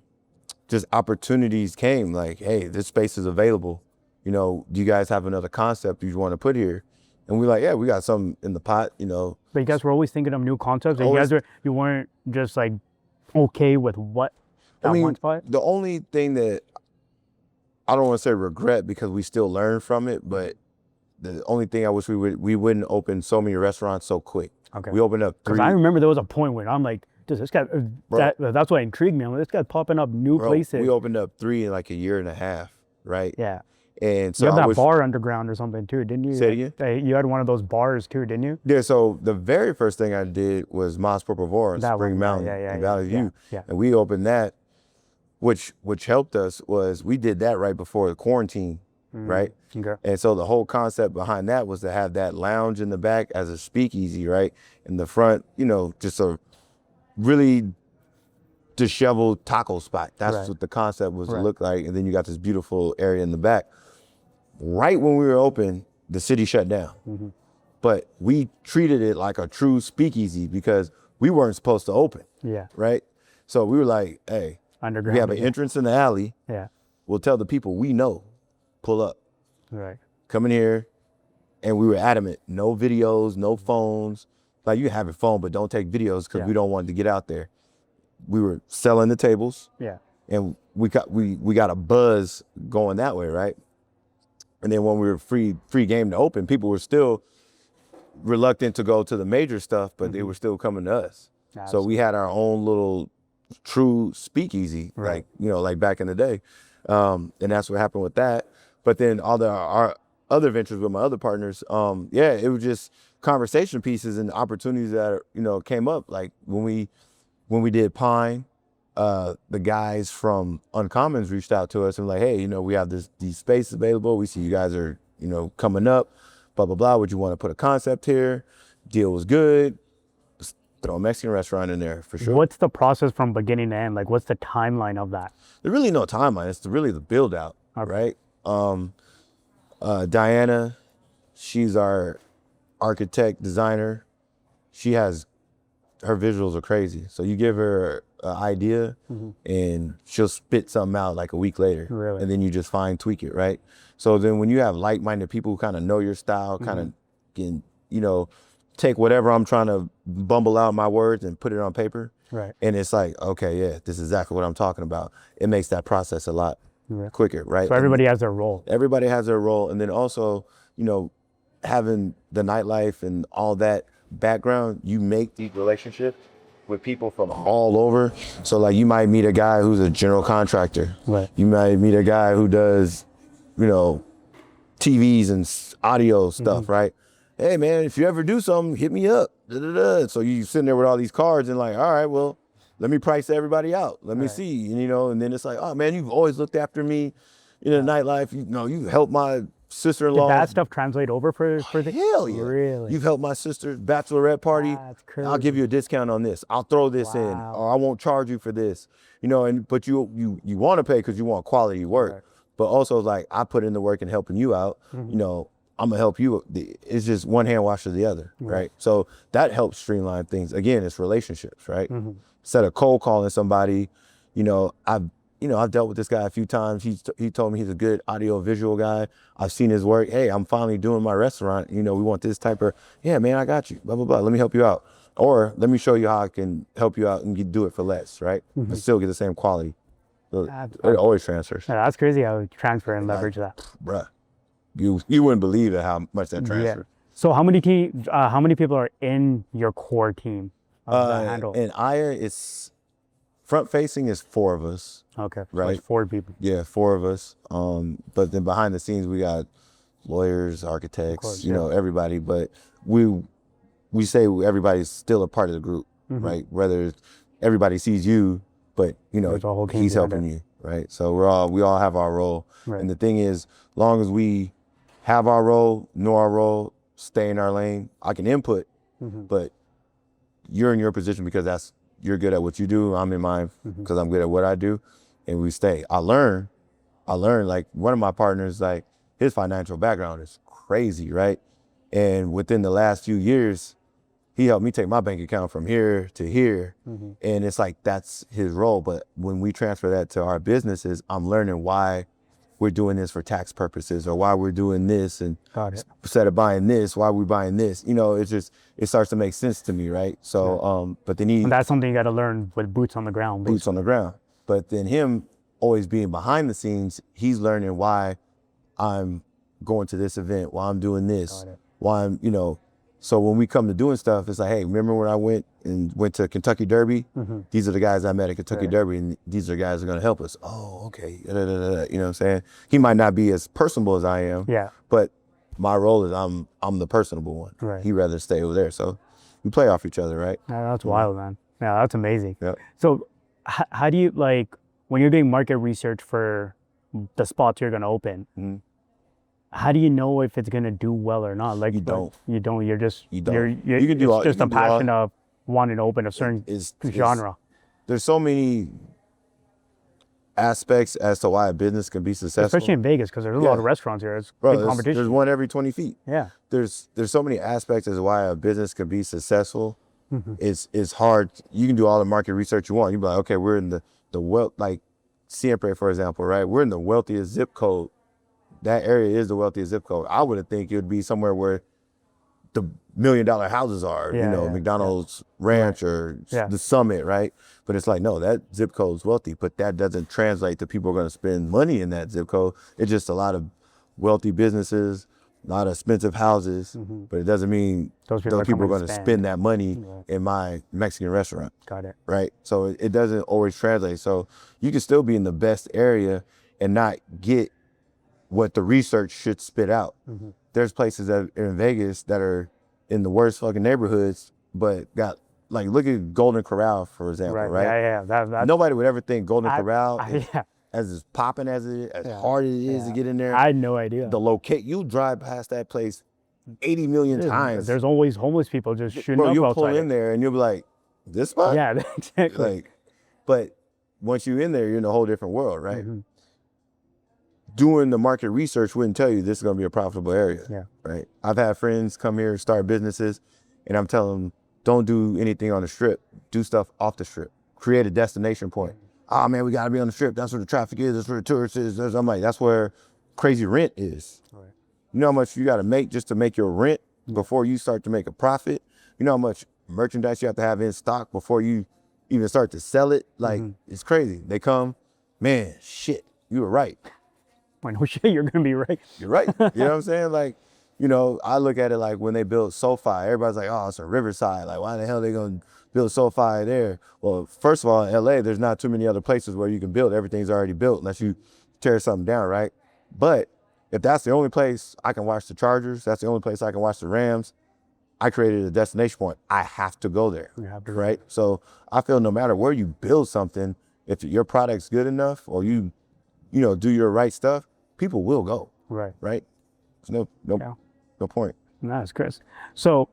just opportunities came like, hey, this space is available. You know, do you guys have another concept you want to put here? And we're like, yeah, we got something in the pot, you know. But you guys were always thinking of new concepts. You weren't just like okay with what that one spot? The only thing that I don't want to say regret, because we still learn from it, but the only thing I wish we wouldn't open so many restaurants so quick. Okay. We opened up 3. Because I remember there was a point where I'm like, dude, this guy, that's what intrigued me. I'm like, this guy's popping up new places. We opened up 3 in like a year and a half, right? Yeah. And so you had that bar underground or something too, didn't you? Say it again? You had one of those bars too, didn't you? Yeah, so the very first thing I did was Mas Por Favor in Spring Mountain in Valley View. Yeah. And we opened that, which helped us was we did that right before the quarantine, right? Okay. And so the whole concept behind that was to have that lounge in the back as a speakeasy, right? In the front, you know, just a really disheveled taco spot. That's what the concept was to look like. And then you got this beautiful area in the back. Right when we were open, the city shut down. But we treated it like a true speakeasy because we weren't supposed to open. Yeah. Right? So we were like, hey, underground, we have an entrance in the alley. Yeah. We'll tell the people we know, pull up. Right. Come in here. And we were adamant, no videos, no phones. Like, you have your phone, but don't take videos because we don't want it to get out there. We were selling the tables. Yeah. And we got a buzz going that way, right? And then when we were free game to open, people were still reluctant to go to the major stuff, but they were still coming to us. Absolutely. So we had our own little true speakeasy, like, you know, like back in the day. And that's what happened with that. But then our other ventures with my other partners, it was just conversation pieces and opportunities that, you know, came up. Like when we did Pine, the guys from Uncommons reached out to us and like, hey, you know, we have these spaces available. We see you guys are, you know, coming up, blah, blah, blah. Would you want to put a concept here? Deal was good. Just throw a Mexican restaurant in there for sure. What's the process from beginning to end? Like, what's the timeline of that? There's really no timeline. It's really the build out, right? Diana, she's our architect, designer. Her visuals are crazy. So you give her an idea and she'll spit something out like a week later. Really? And then you just fine tweak it, right? So then when you have like-minded people who kind of know your style, kind of can, you know, take whatever I'm trying to bumble out my words and put it on paper. Right. And it's like, okay, yeah, this is exactly what I'm talking about. It makes that process a lot quicker, right? So everybody has their role. Everybody has their role. And then also, you know, having the nightlife and all that background, you make these relationships with people from all over. So like you might meet a guy who's a general contractor. Right. You might meet a guy who does, you know, TVs and audio stuff, right? Hey man, if you ever do something, hit me up. So you sitting there with all these cards and like, all right, well, let me price everybody out. Let me see, and, you know, and then it's like, oh man, you've always looked after me in the nightlife. You know, you helped my sister-in-law. Did that stuff translate over for the hell yeah. Really? You've helped my sister's bachelorette party. That's crazy. I'll give you a discount on this. I'll throw this in, or I won't charge you for this. You know, but you want to pay because you want quality work. But also like I put in the work and helping you out. You know, I'm gonna help you. It's just one hand washes the other, right? So that helps streamline things. Again, it's relationships, right? Instead of cold calling somebody, you know, I've you know, I've dealt with this guy a few times. He told me he's a good audio visual guy. I've seen his work. Hey, I'm finally doing my restaurant. You know, we want this type of, yeah, man, I got you, blah, blah, blah. Let me help you out. Or let me show you how I can help you out and do it for less, right? But still get the same quality. So it always transfers. Yeah, that's crazy how you transfer and leverage that. Bruh, you wouldn't believe it how much that transfers. Yeah. So how many people are in your core team of that handle? In AYYA, it's front facing is 4 of us. Okay, so right? it's 4 people. Yeah, 4 of us. But then behind the scenes, we got lawyers, architects, course, you know, everybody. But we say everybody's still a part of the group, right? Whether everybody sees you, but you know, he's helping you, right? So we all have our role. Right. And the thing is, long as we have our role, know our role, stay in our lane, I can input, but you're in your position because you're good at what you do. I'm in mine because I'm good at what I do, and we stay. I learn. Like one of my partners, like his financial background is crazy, right? And within the last few years, he helped me take my bank account from here to here. And it's like, that's his role. But when we transfer that to our businesses, I'm learning why we're doing this for tax purposes or why we're doing this. And instead of buying this, why we're buying this, you know, it starts to make sense to me, right? So, but then and that's something you got to learn with boots on the ground. Boots on the ground. But then him always being behind the scenes, he's learning why I'm going to this event, why I'm doing this, why I'm, you know. So when we come to doing stuff, it's like, hey, remember when I went to Kentucky Derby? These are the guys I met at Kentucky Derby, and these are the guys that are going to help us. Oh, okay. You know what I'm saying? He might not be as personable as I am, but my role is I'm the personable one. Right. He'd rather stay over there. So we play off each other, right? Yeah, that's wild, man. Yeah, that's amazing. Yep. So how do you, like, when you're doing market research for the spots you're going to open, how do you know if it's gonna do well or not? Like you don't. You're just you can do it's just a passion of wanting to open a certain genre. There's so many aspects as to why a business can be successful, especially in Vegas, because there's a lot of restaurants here. It's big competition. There's one every 20 feet. Yeah. There's so many aspects as to why a business can be successful. It's hard. You can do all the market research you want. You be like, okay, we're in the wealth, like Siempre, for example, right? We're in the wealthiest zip code. That area is the wealthiest zip code. I would think it would be somewhere where the $1 million houses are, McDonald's Ranch or the Summit, right? But it's like, no, that zip code is wealthy, but that doesn't translate to people are going to spend money in that zip code. It's just a lot of wealthy businesses, a lot of expensive houses, but it doesn't mean those people are going to spend that money in my Mexican restaurant. Got it. Right? So it doesn't always translate. So you can still be in the best area and not get what the research should spit out. There's places that in Vegas that are in the worst fucking neighborhoods, but got, like, look at Golden Corral, for example, right? Yeah. Nobody would ever think Golden Corral as popping as it is, as hard as it is to get in there. I had no idea. You drive past that place 80 million times. There's always homeless people just shooting up you'll outside pull in there and you'll be like, this spot? Yeah, exactly. Like, but once you're in there, you're in a whole different world, right? Doing the market research wouldn't tell you this is going to be a profitable area, right? I've had friends come here, start businesses, and I'm telling them, don't do anything on the strip. Do stuff off the strip. Create a destination point. Oh, man, we got to be on the strip. That's where the traffic is. That's where the tourists is. I'm like, that's where crazy rent is. Right. You know how much you got to make just to make your rent before you start to make a profit? You know how much merchandise you have to have in stock before you even start to sell it? Like, it's crazy. They come, man, shit, you were right. Like, no shit, you're gonna be right. You're right. You know what I'm saying? Like, you know, I look at it like when they built SoFi, everybody's like, oh, it's a Riverside. Like, why the hell are they gonna build SoFi there? Well, first of all, in LA, there's not too many other places where you can build. Everything's already built unless you tear something down, right? But if that's the only place I can watch the Chargers, that's the only place I can watch the Rams, I created a destination point. I have to go there, right? So I feel no matter where you build something, if your product's good enough or you know, do your right stuff, people will go. Right. There's no point. Nice, Chris. So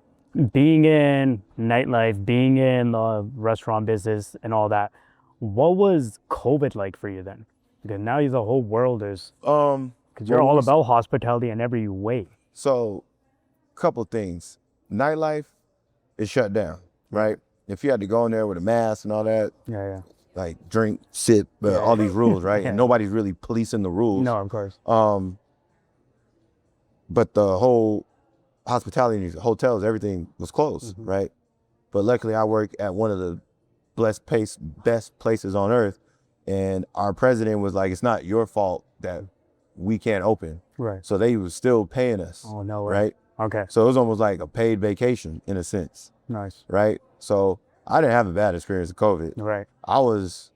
being in nightlife, being in the restaurant business and all that, what was COVID like for you then? Because now the whole world is, because you're all about hospitality in every way. So, couple things. Nightlife is shut down, right? If you had to go in there with a mask and all that, like drink, sip, all these rules, right? Yeah. And nobody's really policing the rules. No, of course. But the whole hospitality, hotels, everything was closed, right? But luckily I work at one of the best places on earth. And our president was like, it's not your fault that we can't open. Right. So they was still paying us. Oh, no way. Right? Okay. So it was almost like a paid vacation in a sense. Nice. Right? So I didn't have a bad experience with COVID. Right. That was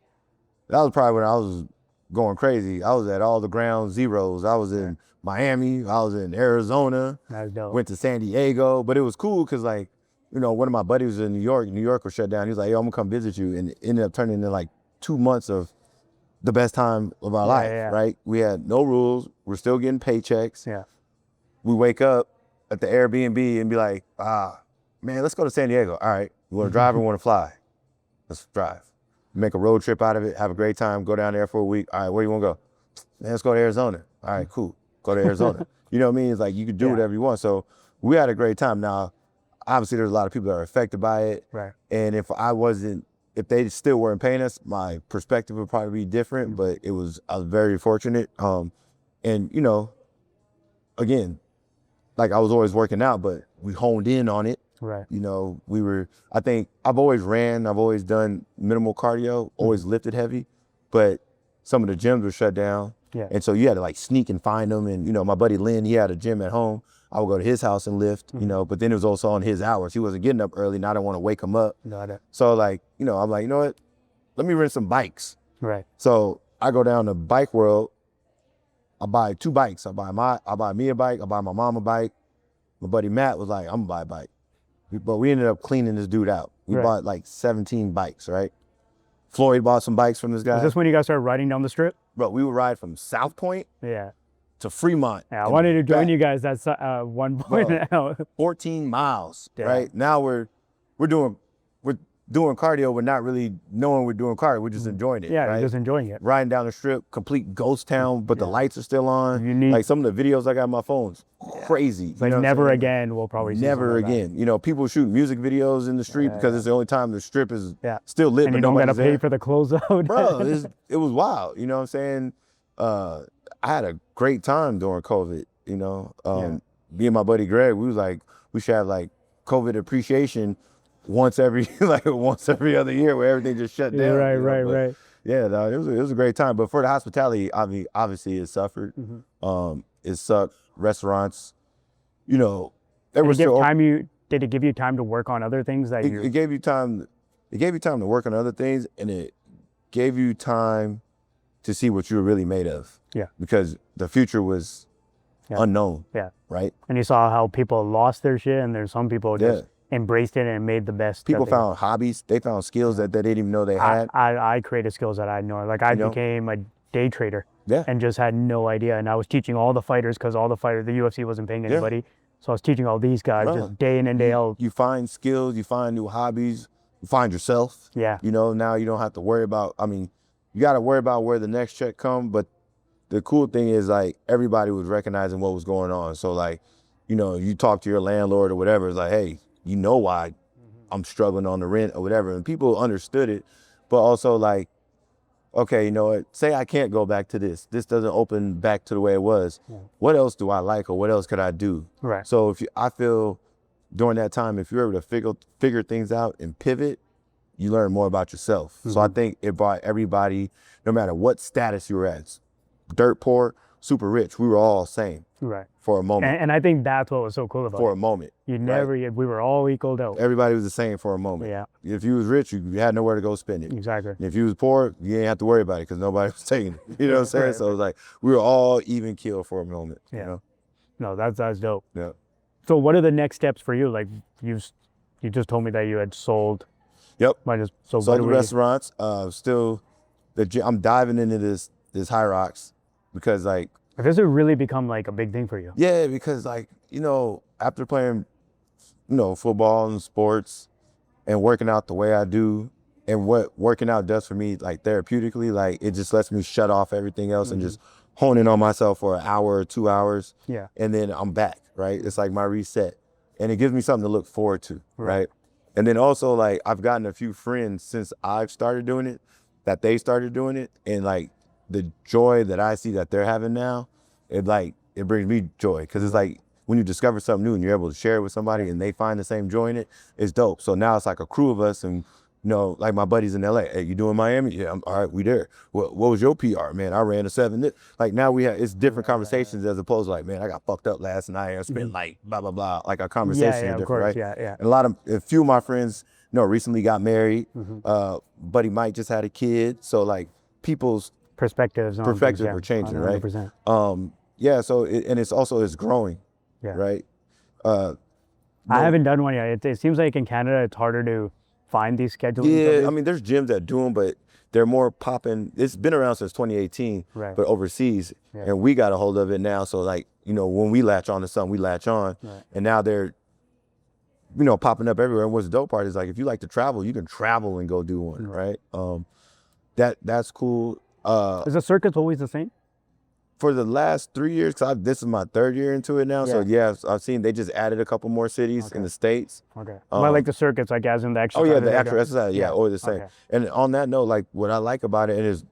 probably when I was going crazy. I was at all the ground zeros. I was in Miami. I was in Arizona. That's dope. Went to San Diego. But it was cool because, like, you know, one of my buddies was in New York. New York was shut down. He was like, yo, I'm going to come visit you. And it ended up turning into like 2 months of the best time of our life, right? We had no rules. We're still getting paychecks. Yeah. We wake up at the Airbnb and be like, man, let's go to San Diego. All right, you want to drive or want to fly? Let's drive. Make a road trip out of it, have a great time, go down there for a week. All right, where you want to go? Man, let's go to Arizona. All right, cool. Go to Arizona. You know what I mean? It's like you can do whatever you want. So we had a great time. Now, obviously, there's a lot of people that are affected by it. Right. And if they still weren't paying us, my perspective would probably be different, but I was very fortunate. And, you know, again, like I was always working out, but we honed in on it. Right. You know, I think I've always ran, I've always done minimal cardio, always lifted heavy, but some of the gyms were shut down. Yeah. And so you had to like sneak and find them. And, you know, my buddy Lynn, he had a gym at home. I would go to his house and lift, you know, but then it was also on his hours. He wasn't getting up early and I didn't want to wake him up. Got it. So like, you know, I'm like, you know what? Let me rent some bikes. Right. So I go down to Bike World. I buy 2 bikes. I buy me a bike. I buy my mom a bike. My buddy Matt was like, I'm gonna buy a bike. But we ended up cleaning this dude out. We bought like 17 bikes, right? Floyd bought some bikes from this guy. Is this when you guys started riding down the strip? Bro, we would ride from South Point to Fremont. Yeah, I wanted to join you guys at one point. Bro, 14 miles, right? Now we're doing cardio, but not really knowing we're doing cardio. We're just enjoying it. Yeah, right? you're just enjoying it. Riding down the strip, complete ghost town, but the lights are still on. Like some of the videos I got on my phone's crazy. Like never again, we'll probably see never again. You know, people shoot music videos in the street because it's the only time the strip is still lit. And but you don't gotta nobody's pay for the closeout. Bro, it was wild. You know what I'm saying? I had a great time during COVID. You know, me and my buddy Greg, we should have like COVID appreciation once every other year where everything just shut down. Right. Yeah, no, it was a great time. But for the hospitality, I mean, obviously it suffered. It sucked. Restaurants, you know, did it give you time to work on other things that it gave you time. It gave you time to work on other things, and it gave you time to see what you were really made of. Yeah. Because the future was unknown. Yeah. Right. And you saw how people lost their shit, and there's some people just embraced it and made the best. People found hobbies. They found skills that they didn't even know they had. I created skills that I had no. Like I became a day trader. Yeah. And just had no idea. And I was teaching all the fighters because the UFC wasn't paying anybody. Yeah. So I was teaching all these guys just day in and day out. You find skills, you find new hobbies, you find yourself. Yeah. You know, now you don't have to worry about, I mean, you got to worry about where the next check comes. But the cool thing is like everybody was recognizing what was going on. So like, you know, you talk to your landlord or whatever, it's like, hey, you know why I'm struggling on the rent or whatever. And people understood it, but also like, okay, you know what, say I can't go back to this. This doesn't open back to the way it was. Yeah. What else do I like or what else could I do? Right. So I feel during that time, if you're able to figure things out and pivot, you learn more about yourself. So I think it brought everybody, no matter what status you were at, dirt poor, super rich, we were all same. Right. For a moment. And I think that's what was so cool about it. For a moment. We were all equaled out. Everybody was the same for a moment. Yeah. If you was rich, you had nowhere to go spend it. Exactly. And if you was poor, you didn't have to worry about it because nobody was taking it. You know what I'm saying? So it was like, we were all even keeled for a moment. Yeah. You know? No, that's dope. Yeah. So what are the next steps for you? Like you just told me that you had sold. Yep. Sold the restaurants. Still, I'm diving into this Hyrox because like, this has really become like a big thing for you. Yeah, because like, you know, after playing, you know, football and sports and working out the way I do and what working out does for me, like therapeutically, like it just lets me shut off everything else and just hone in on myself for an hour or 2 hours. Yeah. And then I'm back, right? It's like my reset. And it gives me something to look forward to, right? And then also like I've gotten a few friends since I've started doing it that they started doing it, and like the joy that I see that they're having now, it brings me joy, because it's like when you discover something new and you're able to share it with somebody and they find the same joy in it, it's dope. So now it's like a crew of us, and like my buddies in LA, hey, you doing Miami? Yeah, all right, we there. What was your PR? Man, I ran a 7. Like now it's different conversations as opposed to like, man, I got fucked up last night. I spent like blah, blah, blah. Like our conversations are different, right? Yeah. And a few of my friends, recently got married. Buddy Mike just had a kid. So like people's Perspectives are changing, 100%. right? Yeah, so it's growing, right? I haven't done one yet. It seems like in Canada it's harder to find these schedules. Yeah, I mean, there's gyms that do them, but they're more popping. It's been around since 2018, Right. but overseas, and we got a hold of it now. So like, when we latch on to something, we latch on, and now they're, popping up everywhere. And what's the dope part is like, if you like to travel, you can travel and go do one, right? That's cool. Is the circuits always the same? For the last 3 years, because this is my 3rd year into it now. So yeah, I've seen they just added a couple more cities in the States. Okay. Well, like the circuits, like as in the exercise. Oh yeah, the actual exercise, always the same. Okay. And on that note, like what I like about it is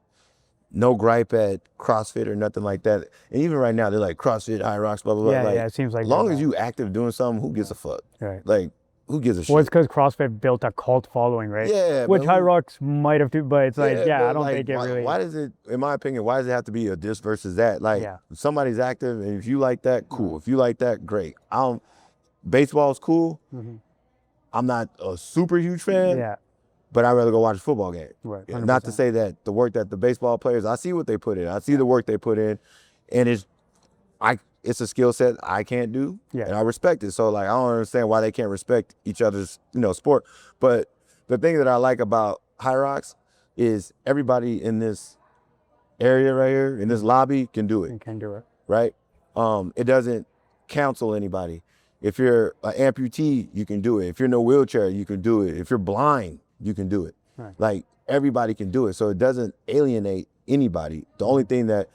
no gripe at CrossFit or nothing like that. And even right now, they're like CrossFit, Hyrox, blah blah blah. Yeah, it seems like. As long as you active doing something, who gives a fuck? Right. Like, who gives a shit? Well, it's because CrossFit built a cult following, right? Yeah. Which Hyrox might have too, but it's like, I don't think it really. Why does it, in my opinion, why does it have to be a this versus that? Like, if somebody's active, and if you like that, cool. If you like that, great. Baseball's cool. I'm not a super huge fan. But I'd rather go watch a football game. Right. Not to say that the work that the baseball players, I see what they put in. I see the work they put in, and it's a skill set I can't do, and I respect it. So like, I don't understand why they can't respect each other's, sport. But the thing that I like about Hyrox is everybody in this area right here, in this lobby, can do it. You can do it. Right? It doesn't counsel anybody. If you're an amputee, you can do it. If you're in a wheelchair, you can do it. If you're blind, you can do it. Right. Like, everybody can do it. So it doesn't alienate anybody. The only thing that,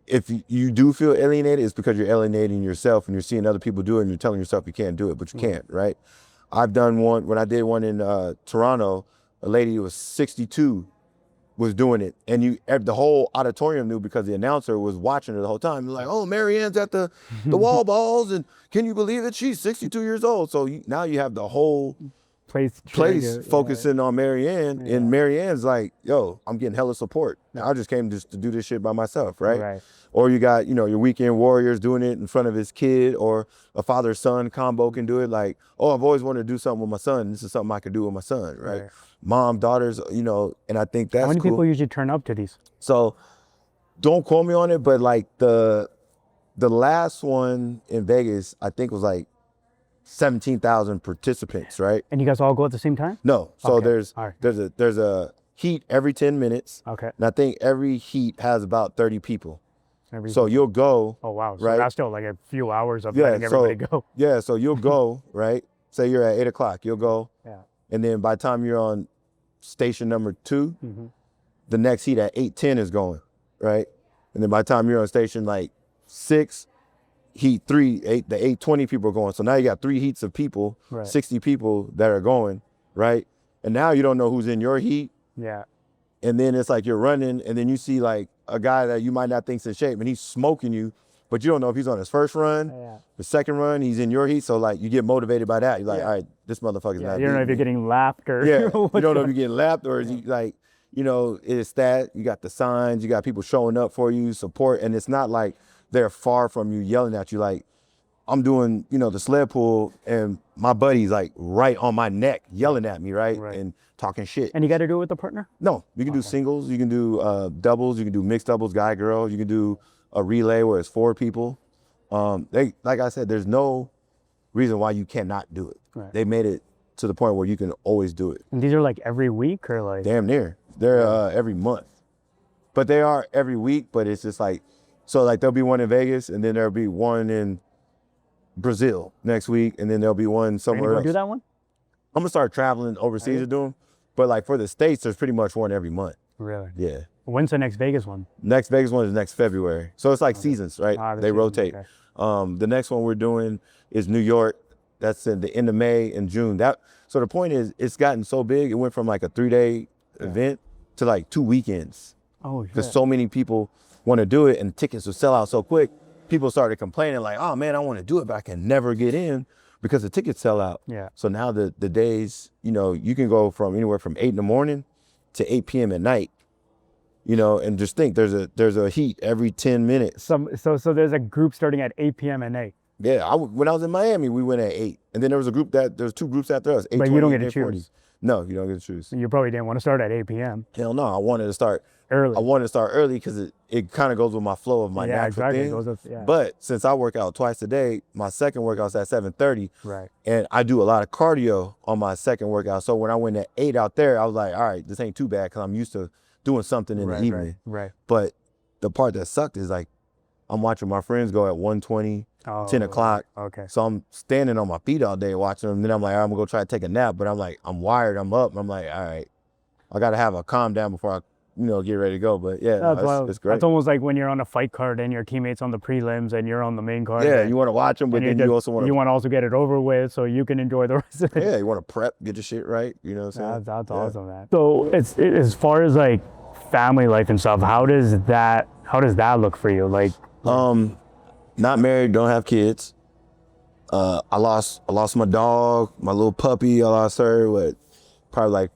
if you do feel alienated, it's because you're alienating yourself and you're seeing other people do it and you're telling yourself you can't do it, but you can't, right? I've done one, when I did one in Toronto, a lady who was 62 was doing it, and the whole auditorium knew because the announcer was watching her the whole time. They're like, oh, Marianne's at the wall balls, and can you believe it? She's 62 years old. So now you have the whole place focusing on Marianne, and Marianne's like, yo, I'm getting hella support. Now I just came just to do this shit by myself, right? Or you got, your weekend warriors doing it in front of his kid, or a father-son combo can do it. Like, oh, I've always wanted to do something with my son. This is something I can do with my son, right? Mom, daughters, and I think that's cool. How many people usually turn up to these? So don't quote me on it, but like the last one in Vegas, I think was like 17,000 participants, right? And you guys all go at the same time? No. So there's a heat every 10 minutes. Okay. And I think every heat has about 30 people. So you'll go. Oh, wow. So right? that's still like a few hours of letting everybody go. Yeah, so you'll go, right? Say you're at 8 o'clock, you'll go. Yeah. And then by the time you're on station number 2, the next heat at 8:10 is going, right? And then by the time you're on station like 6, heat 3, the 8:20 people are going. So now you got 3 heats of people, 60 people that are going, right? And now you don't know who's in your heat. Yeah. And then it's like you're running, and then you see like a guy that you might not think's in shape, and he's smoking you, but you don't know if he's on his first run, the second run, he's in your heat. So like you get motivated by that. You're like, all right, this motherfucker's not. You don't know if you're getting lapped or. Yeah. You don't know if you're getting lapped or is he like, it's that you got the signs, you got people showing up for you, support, and it's not like they're far from you yelling at you. Like, I'm doing, the sled pull, and my buddy's like right on my neck yelling at me, right? And talking shit. And you got to do it with a partner? No, you can do singles, you can do doubles, you can do mixed doubles, guy, girl, you can do a relay where it's 4 people. Like I said, there's no reason why you cannot do it. They made it to the point where you can always do it. And these are like every week or like? Damn near. They're every month. But they are every week, but it's just like, so like there'll be one in Vegas, and then there'll be one in Brazil next week, and then there'll be one somewhere else. Do that one? I'm gonna start traveling overseas to do them, but like for the States, there's pretty much one every month. Really? Yeah. When's the next Vegas one? Next Vegas one is next February. So it's like seasons, right? They rotate. Okay. The next one we're doing is New York. That's in the end of May and June. So the point is, it's gotten so big. It went from like a 3-day event to like 2 weekends. Oh, Because shit. so many people want to do it and tickets will sell out so quick. People started complaining like, oh man, I want to do it, but I can never get in because the tickets sell out. Yeah. So now the days, you know, you can go from anywhere from 8 in the morning to 8 p.m. at night, you know, and just think there's a heat every 10 minutes. So there's a group starting at 8 p.m. at night. Yeah, when I was in Miami, we went at 8. And then there was two groups after us, 8:20 But you don't get and to 8:40. choose. No, you don't get to choose. You probably didn't want to start at 8 p.m. Hell no, I wanted to start early. I wanted to start early because it kind of goes with my flow of my Yeah, natural exactly. thing. It goes with, yeah. But since I work out twice a day, my second workout's at 7:30. Right. And I do a lot of cardio on my second workout. So when I went at 8 out there, I was like, all right, this ain't too bad because I'm used to doing something in the evening. Right. But the part that sucked is like, I'm watching my friends go at 1:20, 10 o'clock. Okay. So I'm standing on my feet all day watching them. Then I'm like, all right, I'm gonna go try to take a nap. But I'm like, I'm wired, I'm up. I'm like, all right, I gotta have a calm down before I, you know, get ready to go. But yeah, it's great. That's almost like when you're on a fight card and your teammates on the prelims and you're on the main card. Yeah, you want to watch them, but then you also want to also get it over with so you can enjoy the rest of it. Yeah, you want to prep, get your shit right. You know what I'm saying? That's awesome, man. So as far as like family life and stuff, how does that look for you? Like, not married, don't have kids. I lost my dog, my little puppy. I lost her probably like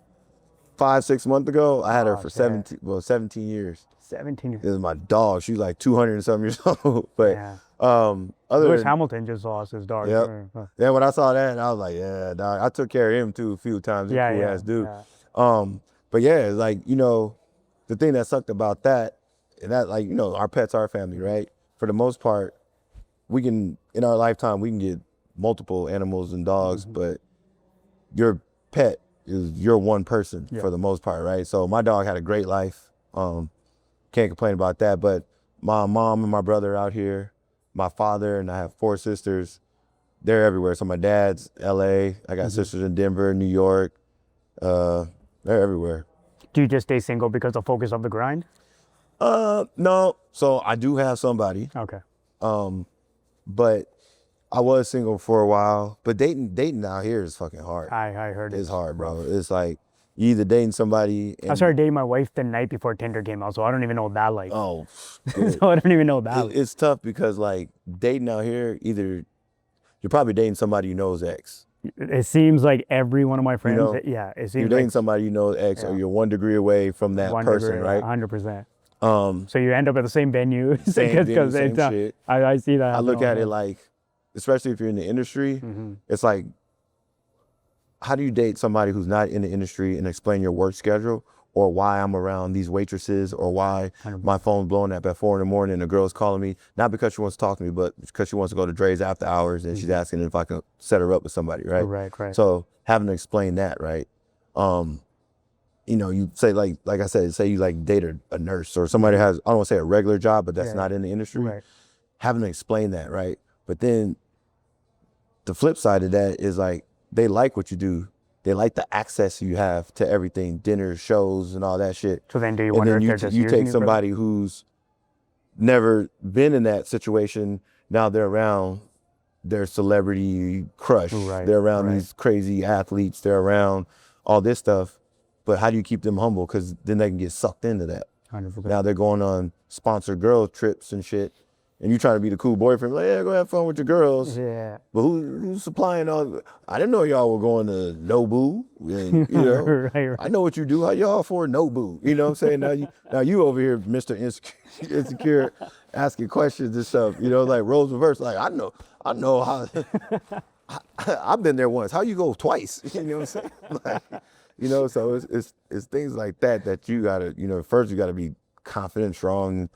5-6 months ago. I had her for 17 years. 17 years. This is my dog. She's like 200 and something years old. But yeah. Lewis Hamilton just lost his dog. Yep. Yeah, when I saw that, I was like, yeah, dog. I took care of him too a few times. Cool ass dude. Yeah. But yeah, like, you know, the thing that sucked about that, and that, like, you know, our pets are family, right? For the most part, we can, in our lifetime, we can get multiple animals and dogs, but your pet is your one person for the most part, right? So my dog had a great life. Can't complain about that. But my mom and my brother out here, my father, and I have 4 sisters. They're everywhere. So my dad's LA. I got sisters in Denver, New York. They're everywhere. Do you just stay single because of focus of the grind? No. So I do have somebody. Okay. But I was single for a while. But dating out here is fucking hard. I heard it's hard, bro. It's like you either dating somebody. I started dating my wife the night before Tinder came out, so I don't even know what that like. Oh, so I don't even know what that like. It's tough because like dating out here, either you're probably dating somebody you know's ex. It seems like every one of my friends, it seems you're dating somebody you know ex, or you're 1 degree away from that person, right? 100%. So you end up at the same venue. Same shit. I see that. I look at it like, especially if you're in the industry, it's like, how do you date somebody who's not in the industry and explain your work schedule, or why I'm around these waitresses, or why 100%. My phone's blowing up at 4 in the morning and the girl's calling me, not because she wants to talk to me, but because she wants to go to Dre's after hours and she's asking if I can set her up with somebody, right? Right. So having to explain that, right? You know, you say like I said, say you like date a nurse or somebody has, I don't want to say a regular job, but that's not in the industry. Right. Having to explain that, right? But then the flip side of that is like, they like what you do. They like the access you have to everything, dinners, shows, and all that shit. So then do you wonder if they're just you take somebody who's never been in that situation, now they're around their celebrity crush. Right, they're around these crazy athletes. They're around all this stuff. But how do you keep them humble? Because then they can get sucked into that. 100%. Now they're going on sponsored girl trips and shit. And you trying to be the cool boyfriend, like, yeah, go have fun with your girls. Yeah. But who's supplying all? I didn't know y'all were going to Nobu. And, you know, right. I know what you do. How y'all for Nobu? You know what I'm saying? Now you over here, Mr. Insecure, asking questions and stuff. You know, like roles reversed. Like I know how. I've been there once. How you go twice? You know what I'm saying? Like, you know, so it's things like that you gotta, you know, first you gotta be confident, strong.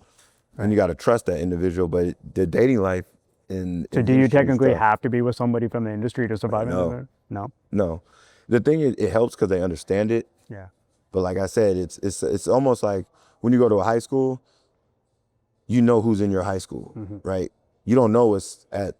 And you got to trust that individual, but the dating life So do you technically have to be with somebody from the industry to survive? No. The thing is, it helps because they understand it. Yeah. But like I said, it's almost like when you go to a high school, you know who's in your high school, right? You don't know what's at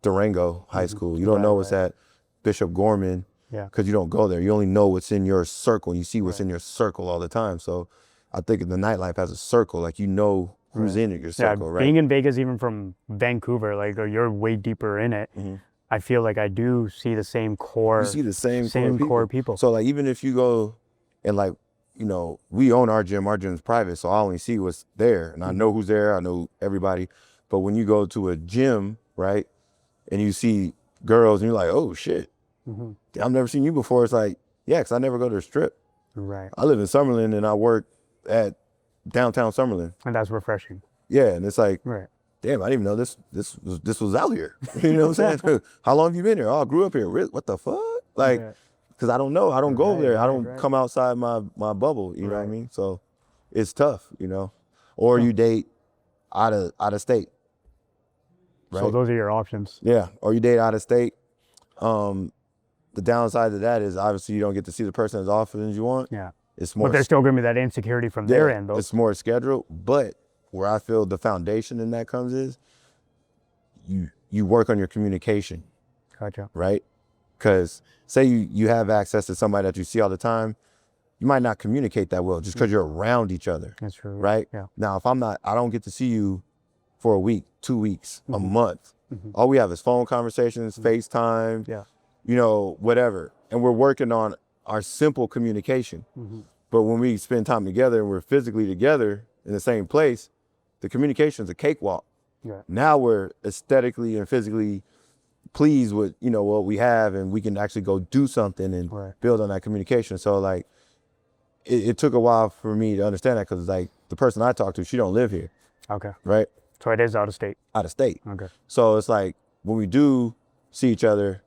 Durango High School. You don't know what's at Bishop Gorman because you don't go there. You only know what's in your circle. You see what's in your circle all the time. So I think the nightlife has a circle, like you know who's in your circle, right? Being in Vegas, even from Vancouver, like you're way deeper in it. I feel like I do see the same core. You see the same core people. So like even if you go and like you know, we own our gym. Our gym's private, so I only see what's there, and I know who's there. I know everybody. But when you go to a gym, right, and you see girls, and you're like, oh shit, I've never seen you before. It's like, yeah, because I never go to the Strip. Right. I live in Summerlin, and I work at downtown Summerlin. And that's refreshing. Yeah, and it's like, Right. damn, I didn't even know this was out here. You know what I'm saying? How long have you been here? Oh, I grew up here. What the fuck? Like, because I don't know. I don't go over there. I don't come outside my bubble. You know what I mean? So it's tough, you know. Or you date out of state. Right? So those are your options. Yeah. Or you date out of state. The downside to that is obviously you don't get to see the person as often as you want. Yeah. It's more. But there's still gonna be that insecurity from their end, though. It's more scheduled, but where I feel the foundation in that comes is you work on your communication. Gotcha. Right? Because say you have access to somebody that you see all the time, you might not communicate that well just because you're around each other. That's true. Right? Yeah. Now, if I don't get to see you for a week, 2 weeks, a month. All we have is phone conversations, FaceTime, you know, whatever. And we're working on our simple communication. But when we spend time together and we're physically together in the same place, the communication's a cakewalk. Yeah. Now we're aesthetically and physically pleased with, you know, what we have, and we can actually go do something and build on that communication. So like, it took a while for me to understand that, because like the person I talk to, she don't live here. Okay. Right? So it is out of state. Out of state. Okay. So it's like when we do see each other,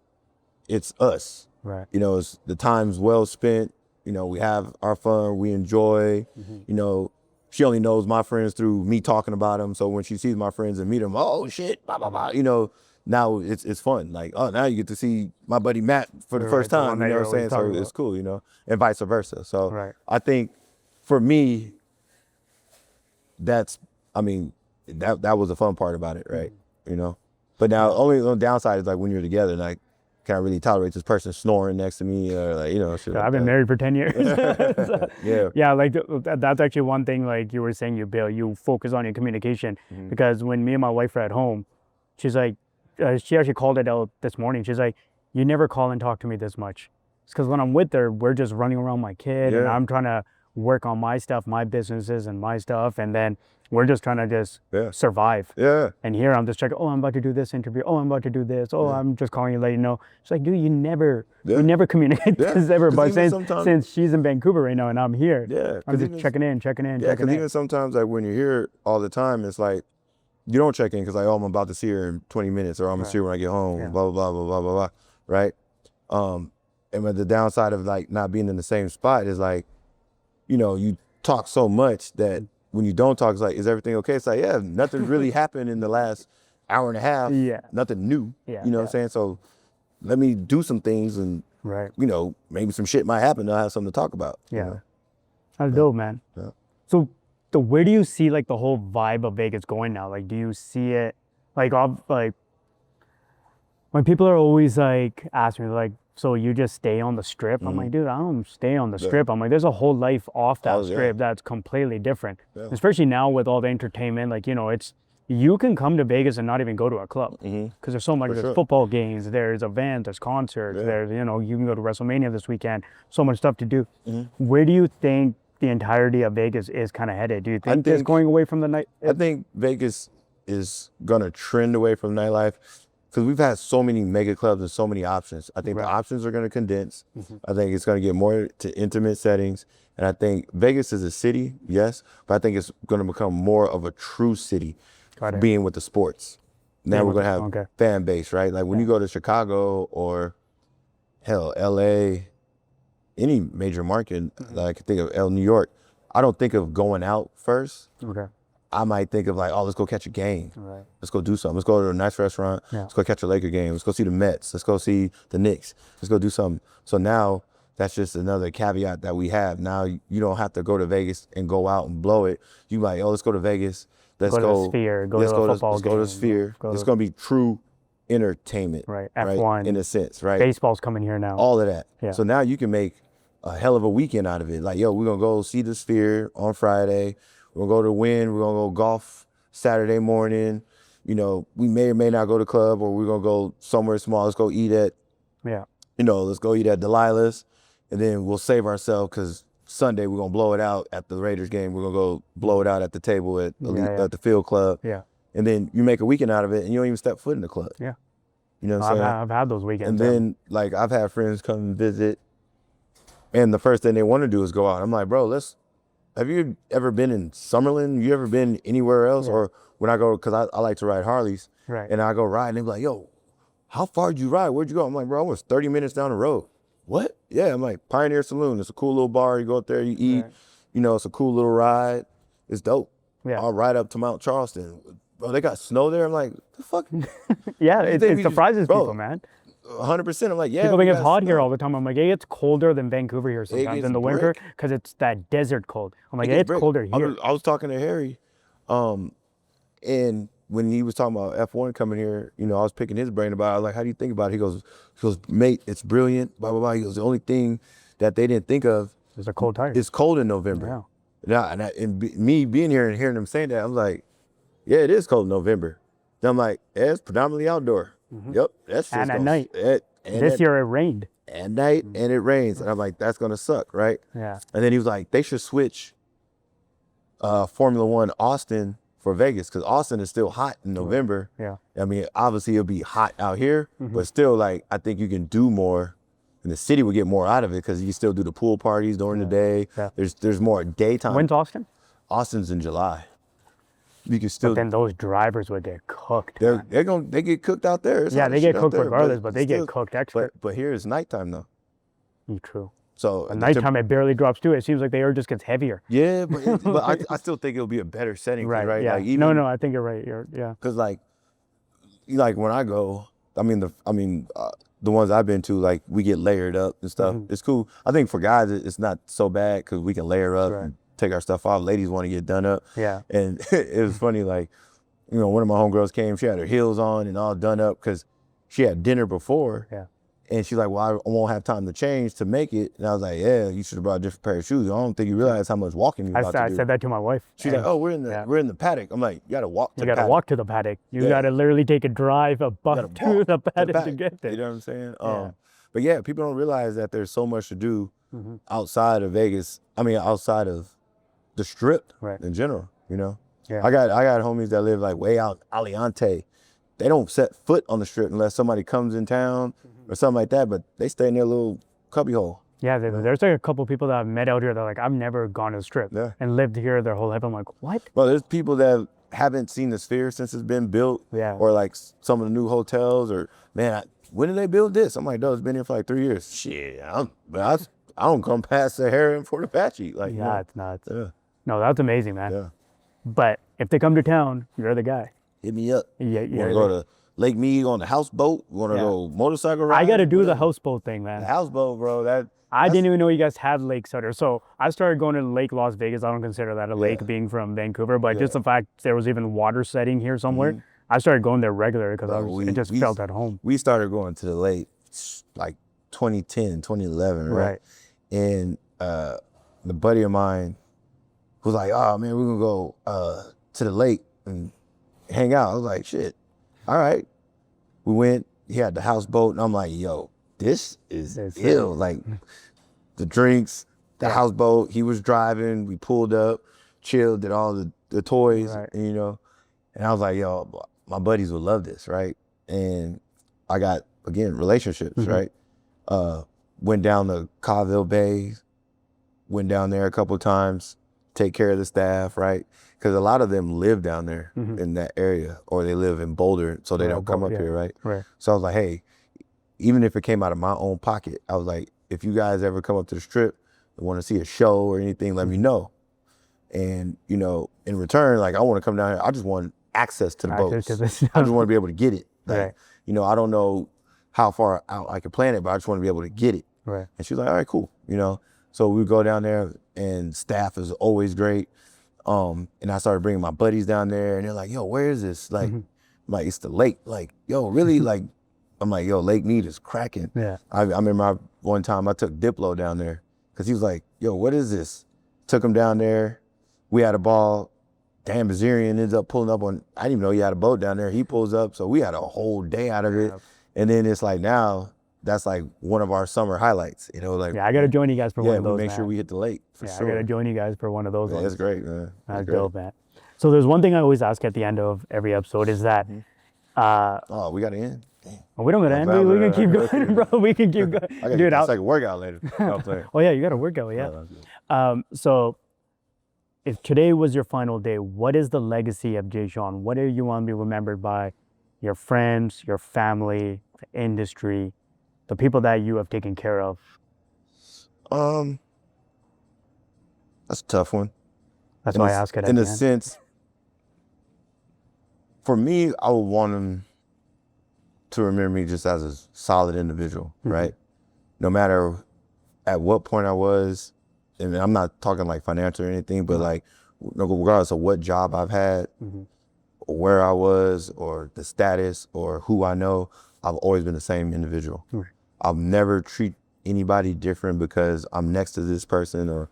it's us. Right. You know, it's the time's well spent. You know, we have our fun, we enjoy. You know, she only knows my friends through me talking about them. So when she sees my friends and meet them, oh shit, blah, blah, blah. You know, now it's fun. Like, oh, now you get to see my buddy Matt for the first time. You know what I'm saying? So it's cool, you know, and vice versa. So I think for me, that was the fun part about it, right? You know, but now only downside is like when you're together, like, can I really tolerate this person snoring next to me, or like, you know, shit like I've been married for 10 years. So, yeah, like that's actually one thing, like you were saying, you focus on your communication, because when me and my wife are at home, she's like, she actually called it out this morning. She's like, you never call and talk to me this much. It's because when I'm with her, we're just running around my kid, and I'm trying to work on my stuff, my businesses and my stuff, and then we're just trying to just survive. And here I'm just checking, oh, I'm about to do this interview. Oh, I'm about to do this. Oh, I'm just calling you, letting you know. She's like, dude, you never communicate this ever. But since she's in Vancouver right now and I'm here, I'm just checking in. Yeah, because even sometimes, like when you're here all the time, it's like, you don't check in because like, oh, I'm about to see her in 20 minutes, or I'm gonna see her when I get home, blah, blah, blah, blah, blah, blah, right? And the downside of like not being in the same spot is like, you know, you talk so much that when you don't talk, it's like, is everything okay? It's like, yeah, nothing really happened in the last hour and a half. Nothing new. You know what I'm saying? So let me do some things, and you know, maybe some shit might happen. I'll have something to talk about. You know? That's dope, man. So where do you see like the whole vibe of Vegas going now? Like, do you see it like when people are always like asking me like, so you just stay on the Strip? I'm like, dude, I don't stay on the Strip. I'm like, there's a whole life off that Strip that's completely different. Especially now with all the entertainment, like, you know, you can come to Vegas and not even go to a club, because there's so much. There's football games, there's events, there's concerts, there's, you know, you can go to WrestleMania this weekend. So much stuff to do. Where do you think the entirety of Vegas is kind of headed? Do you think it's going away from the night? I think Vegas is gonna trend away from nightlife, because we've had so many mega clubs and so many options. I think the options are going to condense. I think it's going to get more to intimate settings. And I think Vegas is a city, yes, but I think it's going to become more of a true city, being with the sports. Now we're going to have fan base, right? Like when you go to Chicago or, hell, LA, any major market, like I think of New York, I don't think of going out first. I might think of like, oh, let's go catch a game. Let's go do something. Let's go to a nice restaurant. Let's go catch a Laker game. Let's go see the Mets. Let's go see the Knicks. Let's go do something. So now that's just another caveat that we have. Now you don't have to go to Vegas and go out and blow it. You like, oh, let's go to Vegas. Let's go to the Sphere. Go to a football game. Let's go to the Sphere. It's going to be true entertainment. F1. In a sense, right? Baseball's coming here now. All of that. So now you can make a hell of a weekend out of it. Like, yo, we're going to go see the Sphere on Friday. We're going to go to Wynn. We're going to go golf Saturday morning. You know, we may or may not go to club, or we're going to go somewhere small. Let's go eat at, you know, let's go eat at Delilah's. And then we'll save ourselves, because Sunday we're gonna blow it out at the Raiders game. We're gonna go blow it out at the table at the Field Club. Yeah. And then you make a weekend out of it, and you don't even step foot in the club. Yeah. You know what I'm saying? I've had those weekends. And then like I've had friends come and visit, and the first thing they want to do is go out. I'm like, bro, have you ever been in Summerlin? You ever been anywhere else? Yeah. Or when I go, because I like to ride Harleys, Right. and I go ride, and they be like, yo, how far did you ride? Where'd you go? I'm like, bro, I was 30 minutes down the road. What? Yeah, I'm like, Pioneer Saloon. It's a cool little bar. You go up there, you eat. Right. You know, it's a cool little ride. It's dope. Yeah. I'll ride up to Mount Charleston. Bro, they got snow there. I'm like, the fuck? Yeah, it surprises people, man. 100%. I'm like, yeah. People think it's hot here all the time. I'm like, hey, it's colder than Vancouver here sometimes in the winter because it's that desert cold. I'm like, hey, it's colder here. I was talking to Harry, and when he was talking about F1 coming here, you know, I was picking his brain about it. I was like, how do you think about it? He goes, mate, it's brilliant, blah, blah, blah. He goes, the only thing that they didn't think of is a cold tire. It's cold in November. Yeah. Me being here and hearing them saying that, I'm like, yeah, it is cold in November. Then I'm like, yeah, it's predominantly outdoor. Yep, that's just and at night. And this year it rained. At night, and it rains. And I'm like, that's going to suck, right? Yeah. And then he was like, they should switch Formula One Austin for Vegas, because Austin is still hot in November. Yeah. I mean, obviously it'll be hot out here, but still, like, I think you can do more, and the city will get more out of it because you can still do the pool parties during the day. Yeah. There's more daytime. When's Austin? Austin's in July. You can still. But then those drivers would get cooked. They get cooked out there. Yeah, they get cooked regardless, but they get cooked extra. But here it's nighttime though. True. So at nighttime it barely drops too. It seems like the air just gets heavier. Yeah, but I still think it'll be a better setting. Right. Yeah. Like even, no, I think you're right. Yeah. Because like when I go, the ones I've been to, like we get layered up and stuff. It's cool. I think for guys it's not so bad because we can layer up and take our stuff off. Ladies want to get done up. Yeah. And it was funny, like, you know, one of my homegirls came, she had her heels on and all done up because she had dinner before. Yeah. And she's like, well, I won't have time to change to make it. And I was like, yeah, you should have brought a different pair of shoes. I don't think you realize how much walking you're about to do. I said that to my wife. She's like, oh, we're in the paddock. I'm like, you got to walk to the paddock. You got to walk to the paddock. You got to literally take a drive above to the paddock to get there. You know what I'm saying? But yeah, people don't realize that there's so much to do outside of Vegas. I mean, outside of the Strip in general, you know? Yeah. I got homies that live like way out Aliante. They don't set foot on the Strip unless somebody comes in town or something like that, but they stay in their little cubbyhole. Yeah, there's like a couple people that I've met out here that are like, I've never gone to the Strip and lived here their whole life. I'm like, what? Well, there's people that haven't seen the Sphere since it's been built, or like some of the new hotels, or man, when did they build this? I'm like, no, it's been here for like 3 years. Shit, I don't come past Sahara and Fort Apache. Like, it's nuts. Yeah. No, that's amazing, man. Yeah. But if they come to town, you're the guy. Hit me up. Yeah, you want to go to Lake Mead on the houseboat? You want to go motorcycle ride? I got to do the houseboat thing, man. The houseboat, bro. I didn't even know you guys had lakes out there. So I started going to Lake Las Vegas. I don't consider that a lake being from Vancouver, but just the fact there was even water setting here somewhere, I started going there regularly because it just felt at home. We started going to the lake like 2010, 2011, right? And the buddy of mine was like, oh man, we're going to go to the lake and hang out. I was like, shit, all right. We went, he had the houseboat, and I'm like, yo, this is ill. Like the drinks, the houseboat, he was driving, we pulled up, chilled, did all the toys, and, you know, and I was like, yo, my buddies would love this, right? And I got, again, relationships, right? Went down to Colville Bay, went down there a couple of times, take care of the staff, right? Because a lot of them live down there in that area, or they live in Boulder, so they don't come up here, right? So I was like, hey, even if it came out of my own pocket, I was like, if you guys ever come up to the Strip and want to see a show or anything, let me know. And, you know, in return, like, I want to come down here. I just want access to the boats. I just want to be able to get it. Like, you know, I don't know how far out I can plan it, but I just want to be able to get it. And she was like, all right, cool. You know, so we go down there, and staff is always great. And I started bringing my buddies down there, and they're like, yo, where is this? Like, I'm like, it's the lake. Like, yo, really? Like, I'm like, yo, Lake Mead is cracking. I remember one time I took Diplo down there because he was like, yo, what is this? Took him down there. We had a ball. Dan Bazarian ends up pulling up on, I didn't even know he had a boat down there. He pulls up. So we had a whole day out of it. And then it's like now that's like one of our summer highlights. You know, like Yeah, I gotta join you guys for one of those. we make sure we hit the lake for yeah, sure. I gotta join you guys for one of those Yeah, ones. that's great, man. That's dope, man. So there's one thing I always ask at the end of every episode is that Oh, we got to end. Damn. we don't gotta end. We can keep going, bro. We can keep going. I got Dude, to take a workout later. oh yeah, you gotta work out, yeah. So if today was your final day, what is the legacy of Jay Shaun? What do you want to be remembered by? Your friends, your family, the industry, the people that you have taken care of? That's a tough one. That's why I ask it. In a sense, for me, I would want them to remember me just as a solid individual, right? No matter at what point I was, and I'm not talking like financial or anything, but like regardless of what job I've had, or where I was, or the status, or who I know, I've always been the same individual. I'll never treat anybody different because I'm next to this person, or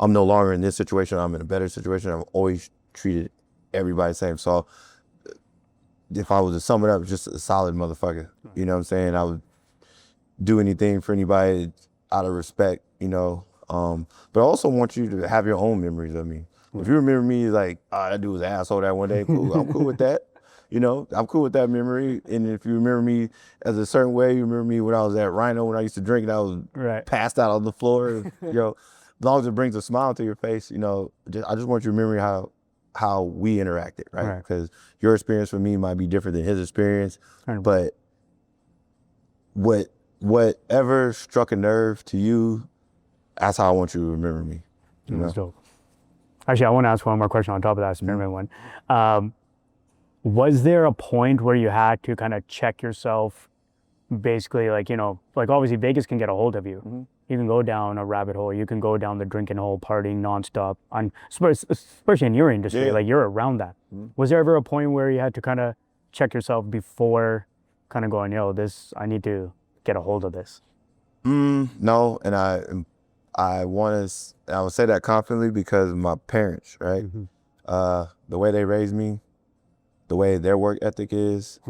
I'm no longer in this situation, I'm in a better situation. I've always treated everybody the same. So if I was to sum it up, just a solid motherfucker. You know what I'm saying? I would do anything for anybody out of respect, you know. But I also want you to have your own memories of me. If you remember me like, oh, that dude was an asshole that one day, cool. I'm cool with that. You know, I'm cool with that memory. And if you remember me as a certain way, you remember me when I was at Rhino, when I used to drink and I was passed out on the floor. You know, as long as it brings a smile to your face, you know, I just want you to remember how we interacted, right? Because your experience with me might be different than his experience, but whatever struck a nerve to you, that's how I want you to remember me. You know? That's dope. Actually, I want to ask one more question on top of that memory one. Was there a point where you had to kind of check yourself, basically, like, you know, like obviously Vegas can get a hold of you. You can go down a rabbit hole. You can go down the drinking hole, partying nonstop, especially in your industry, like you're around that. Was there ever a point where you had to kind of check yourself before kind of going, yo, I need to get a hold of this? No, and I would say that confidently because of my parents, right? The way they raised me, the way their work ethic is.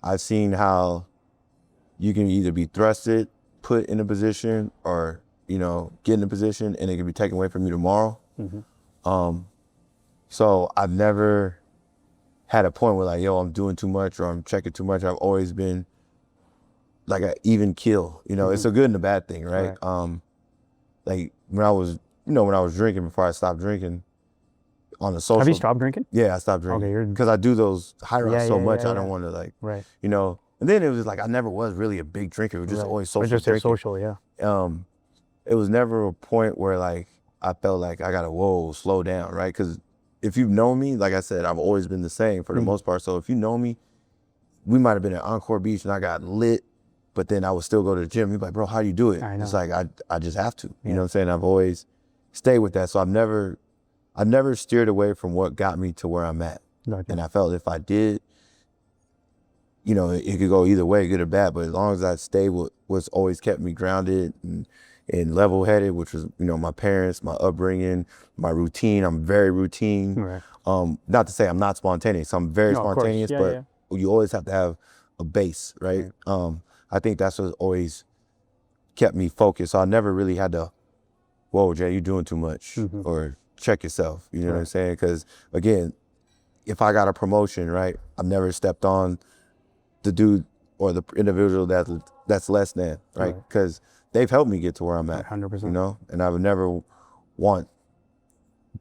I've seen how you can either be thrusted, put in a position, or, you know, get in a position and it can be taken away from you tomorrow. So I've never had a point where like, yo, I'm doing too much or I'm checking too much. I've always been like an even kill, you know. It's a good and a bad thing, right? Like when I was drinking before I stopped drinking on the social. Have you stopped drinking? Yeah, I stopped drinking because I do those Hyrox so much. I don't want to like, you know. And then it was like I never was really a big drinker. It was just always social. Just drinking. Social, yeah. It was never a point where like I felt like I gotta slow down, right? Because if you've known me, like I said, I've always been the same for the most part. So if you know me, we might have been at Encore Beach and I got lit, but then I would still go to the gym. You'd be like, bro, how do you do it? It's like I just have to. You know what I'm saying? I've always stayed with that. So I've never steered away from what got me to where I'm at. And I felt if I did, you know, it could go either way, good or bad. But as long as I stayed with what's always kept me grounded and level-headed, which was, you know, my parents, my upbringing, my routine. I'm very routine. Not to say I'm not spontaneous. I'm very spontaneous, but you always have to have a base, right? I think that's what always kept me focused. So I never really had to, whoa, Jay, you're doing too much, or check yourself. You know what I'm saying? Because again, if I got a promotion, right, I've never stepped on the dude or the individual that's less than, right? Because they've helped me get to where I'm at, 100%. You know? And I would never want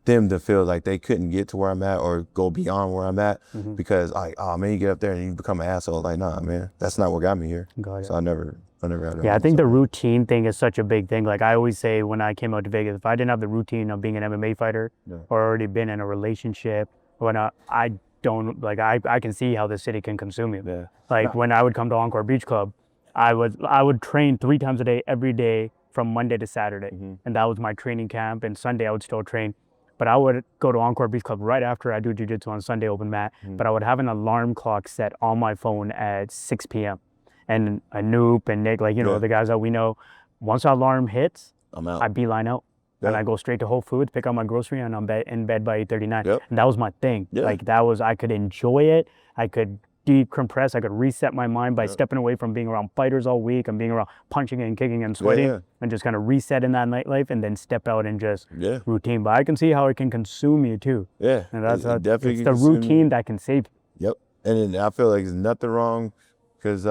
them to feel like they couldn't get to where I'm at or go beyond where I'm at because like, oh man, you get up there and you become an asshole. Like, nah, man, that's not what got me here. So I never had that. Yeah, I think the routine thing is such a big thing. Like I always say when I came out to Vegas, if I didn't have the routine of being an MMA fighter or already been in a relationship, I don't, like, I can see how the city can consume you. Like when I would come to Encore Beach Club, I would train 3 times a day, every day from Monday to Saturday. And that was my training camp. And Sunday I would still train. But I would go to Encore Beach Club right after I do jiu-jitsu on Sunday open mat. But I would have an alarm clock set on my phone at 6 p.m. And Anoop and Nick, like, you know, the guys that we know, once that alarm hits, I'm out. I beeline out. And I go straight to Whole Foods, pick up my grocery, and I'm in bed by 8:39. And that was my thing. Like that was, I could enjoy it. I could decompress. I could reset my mind by stepping away from being around fighters all week and being around punching and kicking and sweating and just kind of reset in that nightlife and then step out and just routine. But I can see how it can consume you too. Yeah. And that's definitely it's the routine that can save you. Yep. And then I feel like there's nothing wrong because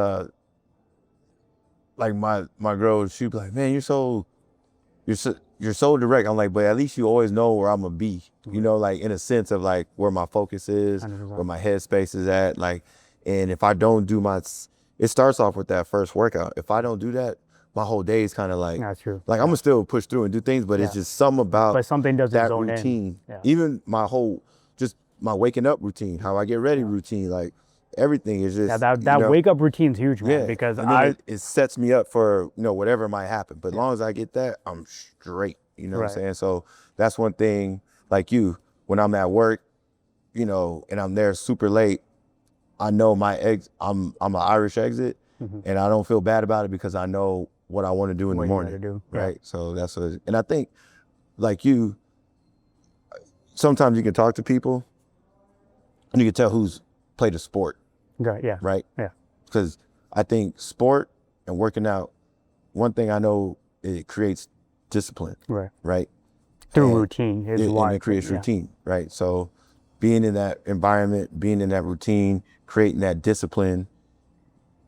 like my girl, she'd be like, man, you're so direct. I'm like, but at least you always know where I'm gonna be, you know, like in a sense of like where my focus is, 100%. where my headspace is at, like, and if I don't do it starts off with that first workout. If I don't do that, my whole day is kind of like, That's true. like I'm gonna still push through and do things, but it's just something about But something doesn't that zone routine. in. Even my waking up routine, how I get ready routine, like everything is just that wake up routine's huge, man. Because it sets me up for whatever might happen. But as long as I get that, I'm straight. You know what I'm saying? So that's one thing. Like you, when I'm at work, and I'm there super late, I know I'm an Irish exit, and I don't feel bad about it because I know what I want to do in the morning. Right? So that's and I think, like you, sometimes you can talk to people, and you can tell who's played a sport. Right? Yeah. Because I think sport and working out, one thing I know, it creates discipline. Right? Through routine is why. It creates routine, right? So being in that environment, being in that routine, creating that discipline,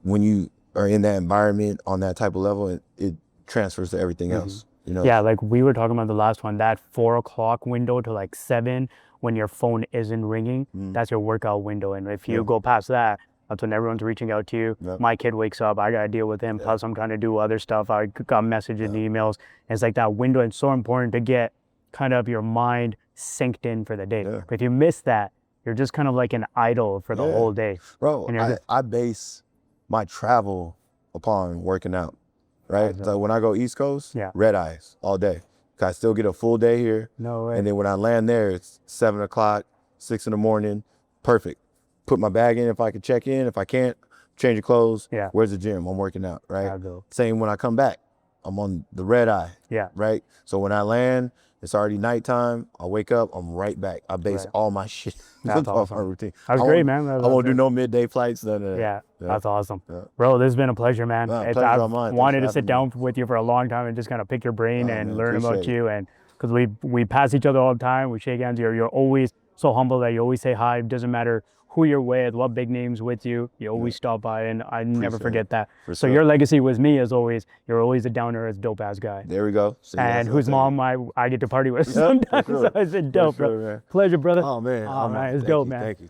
when you are in that environment on that type of level, it transfers to everything else. Yeah, like we were talking about the last one, that 4 o'clock window to like 7 when your phone isn't ringing, that's your workout window. And if you go past that, that's when everyone's reaching out to you. My kid wakes up, I gotta deal with him. Plus I'm trying to do other stuff. I got messages and emails. And it's like that window, it's so important to get kind of your mind synced in for the day. If you miss that, you're just kind of like an idle for the whole day. Bro, I base my travel upon working out. Right? So when I go East Coast, red eyes all day. I still get a full day here. No way. And then when I land there, it's 7 o'clock, 6 in the morning. Perfect. Put my bag in if I can check in. If I can't, change of clothes. Where's the gym? I'm working out, right? Same when I come back. I'm on the red eye. Right? So when I land, it's already nighttime. I wake up, I'm right back. I base all my shit off my routine. That's great, man. I won't do no midday flights. None of that. That's awesome. Bro, this has been a pleasure, man. Pleasure I've on mine. wanted to sit down with you for a long time and just kind of pick your brain and learn about you. And because we pass each other all the time, we shake hands. You're always so humble that you always say hi. It doesn't matter who you're with, what big names with you, you always stop by, and I never forget that. So your legacy with me is always, you're always a down-to-earth, dope-ass guy. There we go. And whose mom I get to party with sometimes. So I said, dope, bro. Pleasure, brother. Oh, man. All right, it's dope, man. Thank you.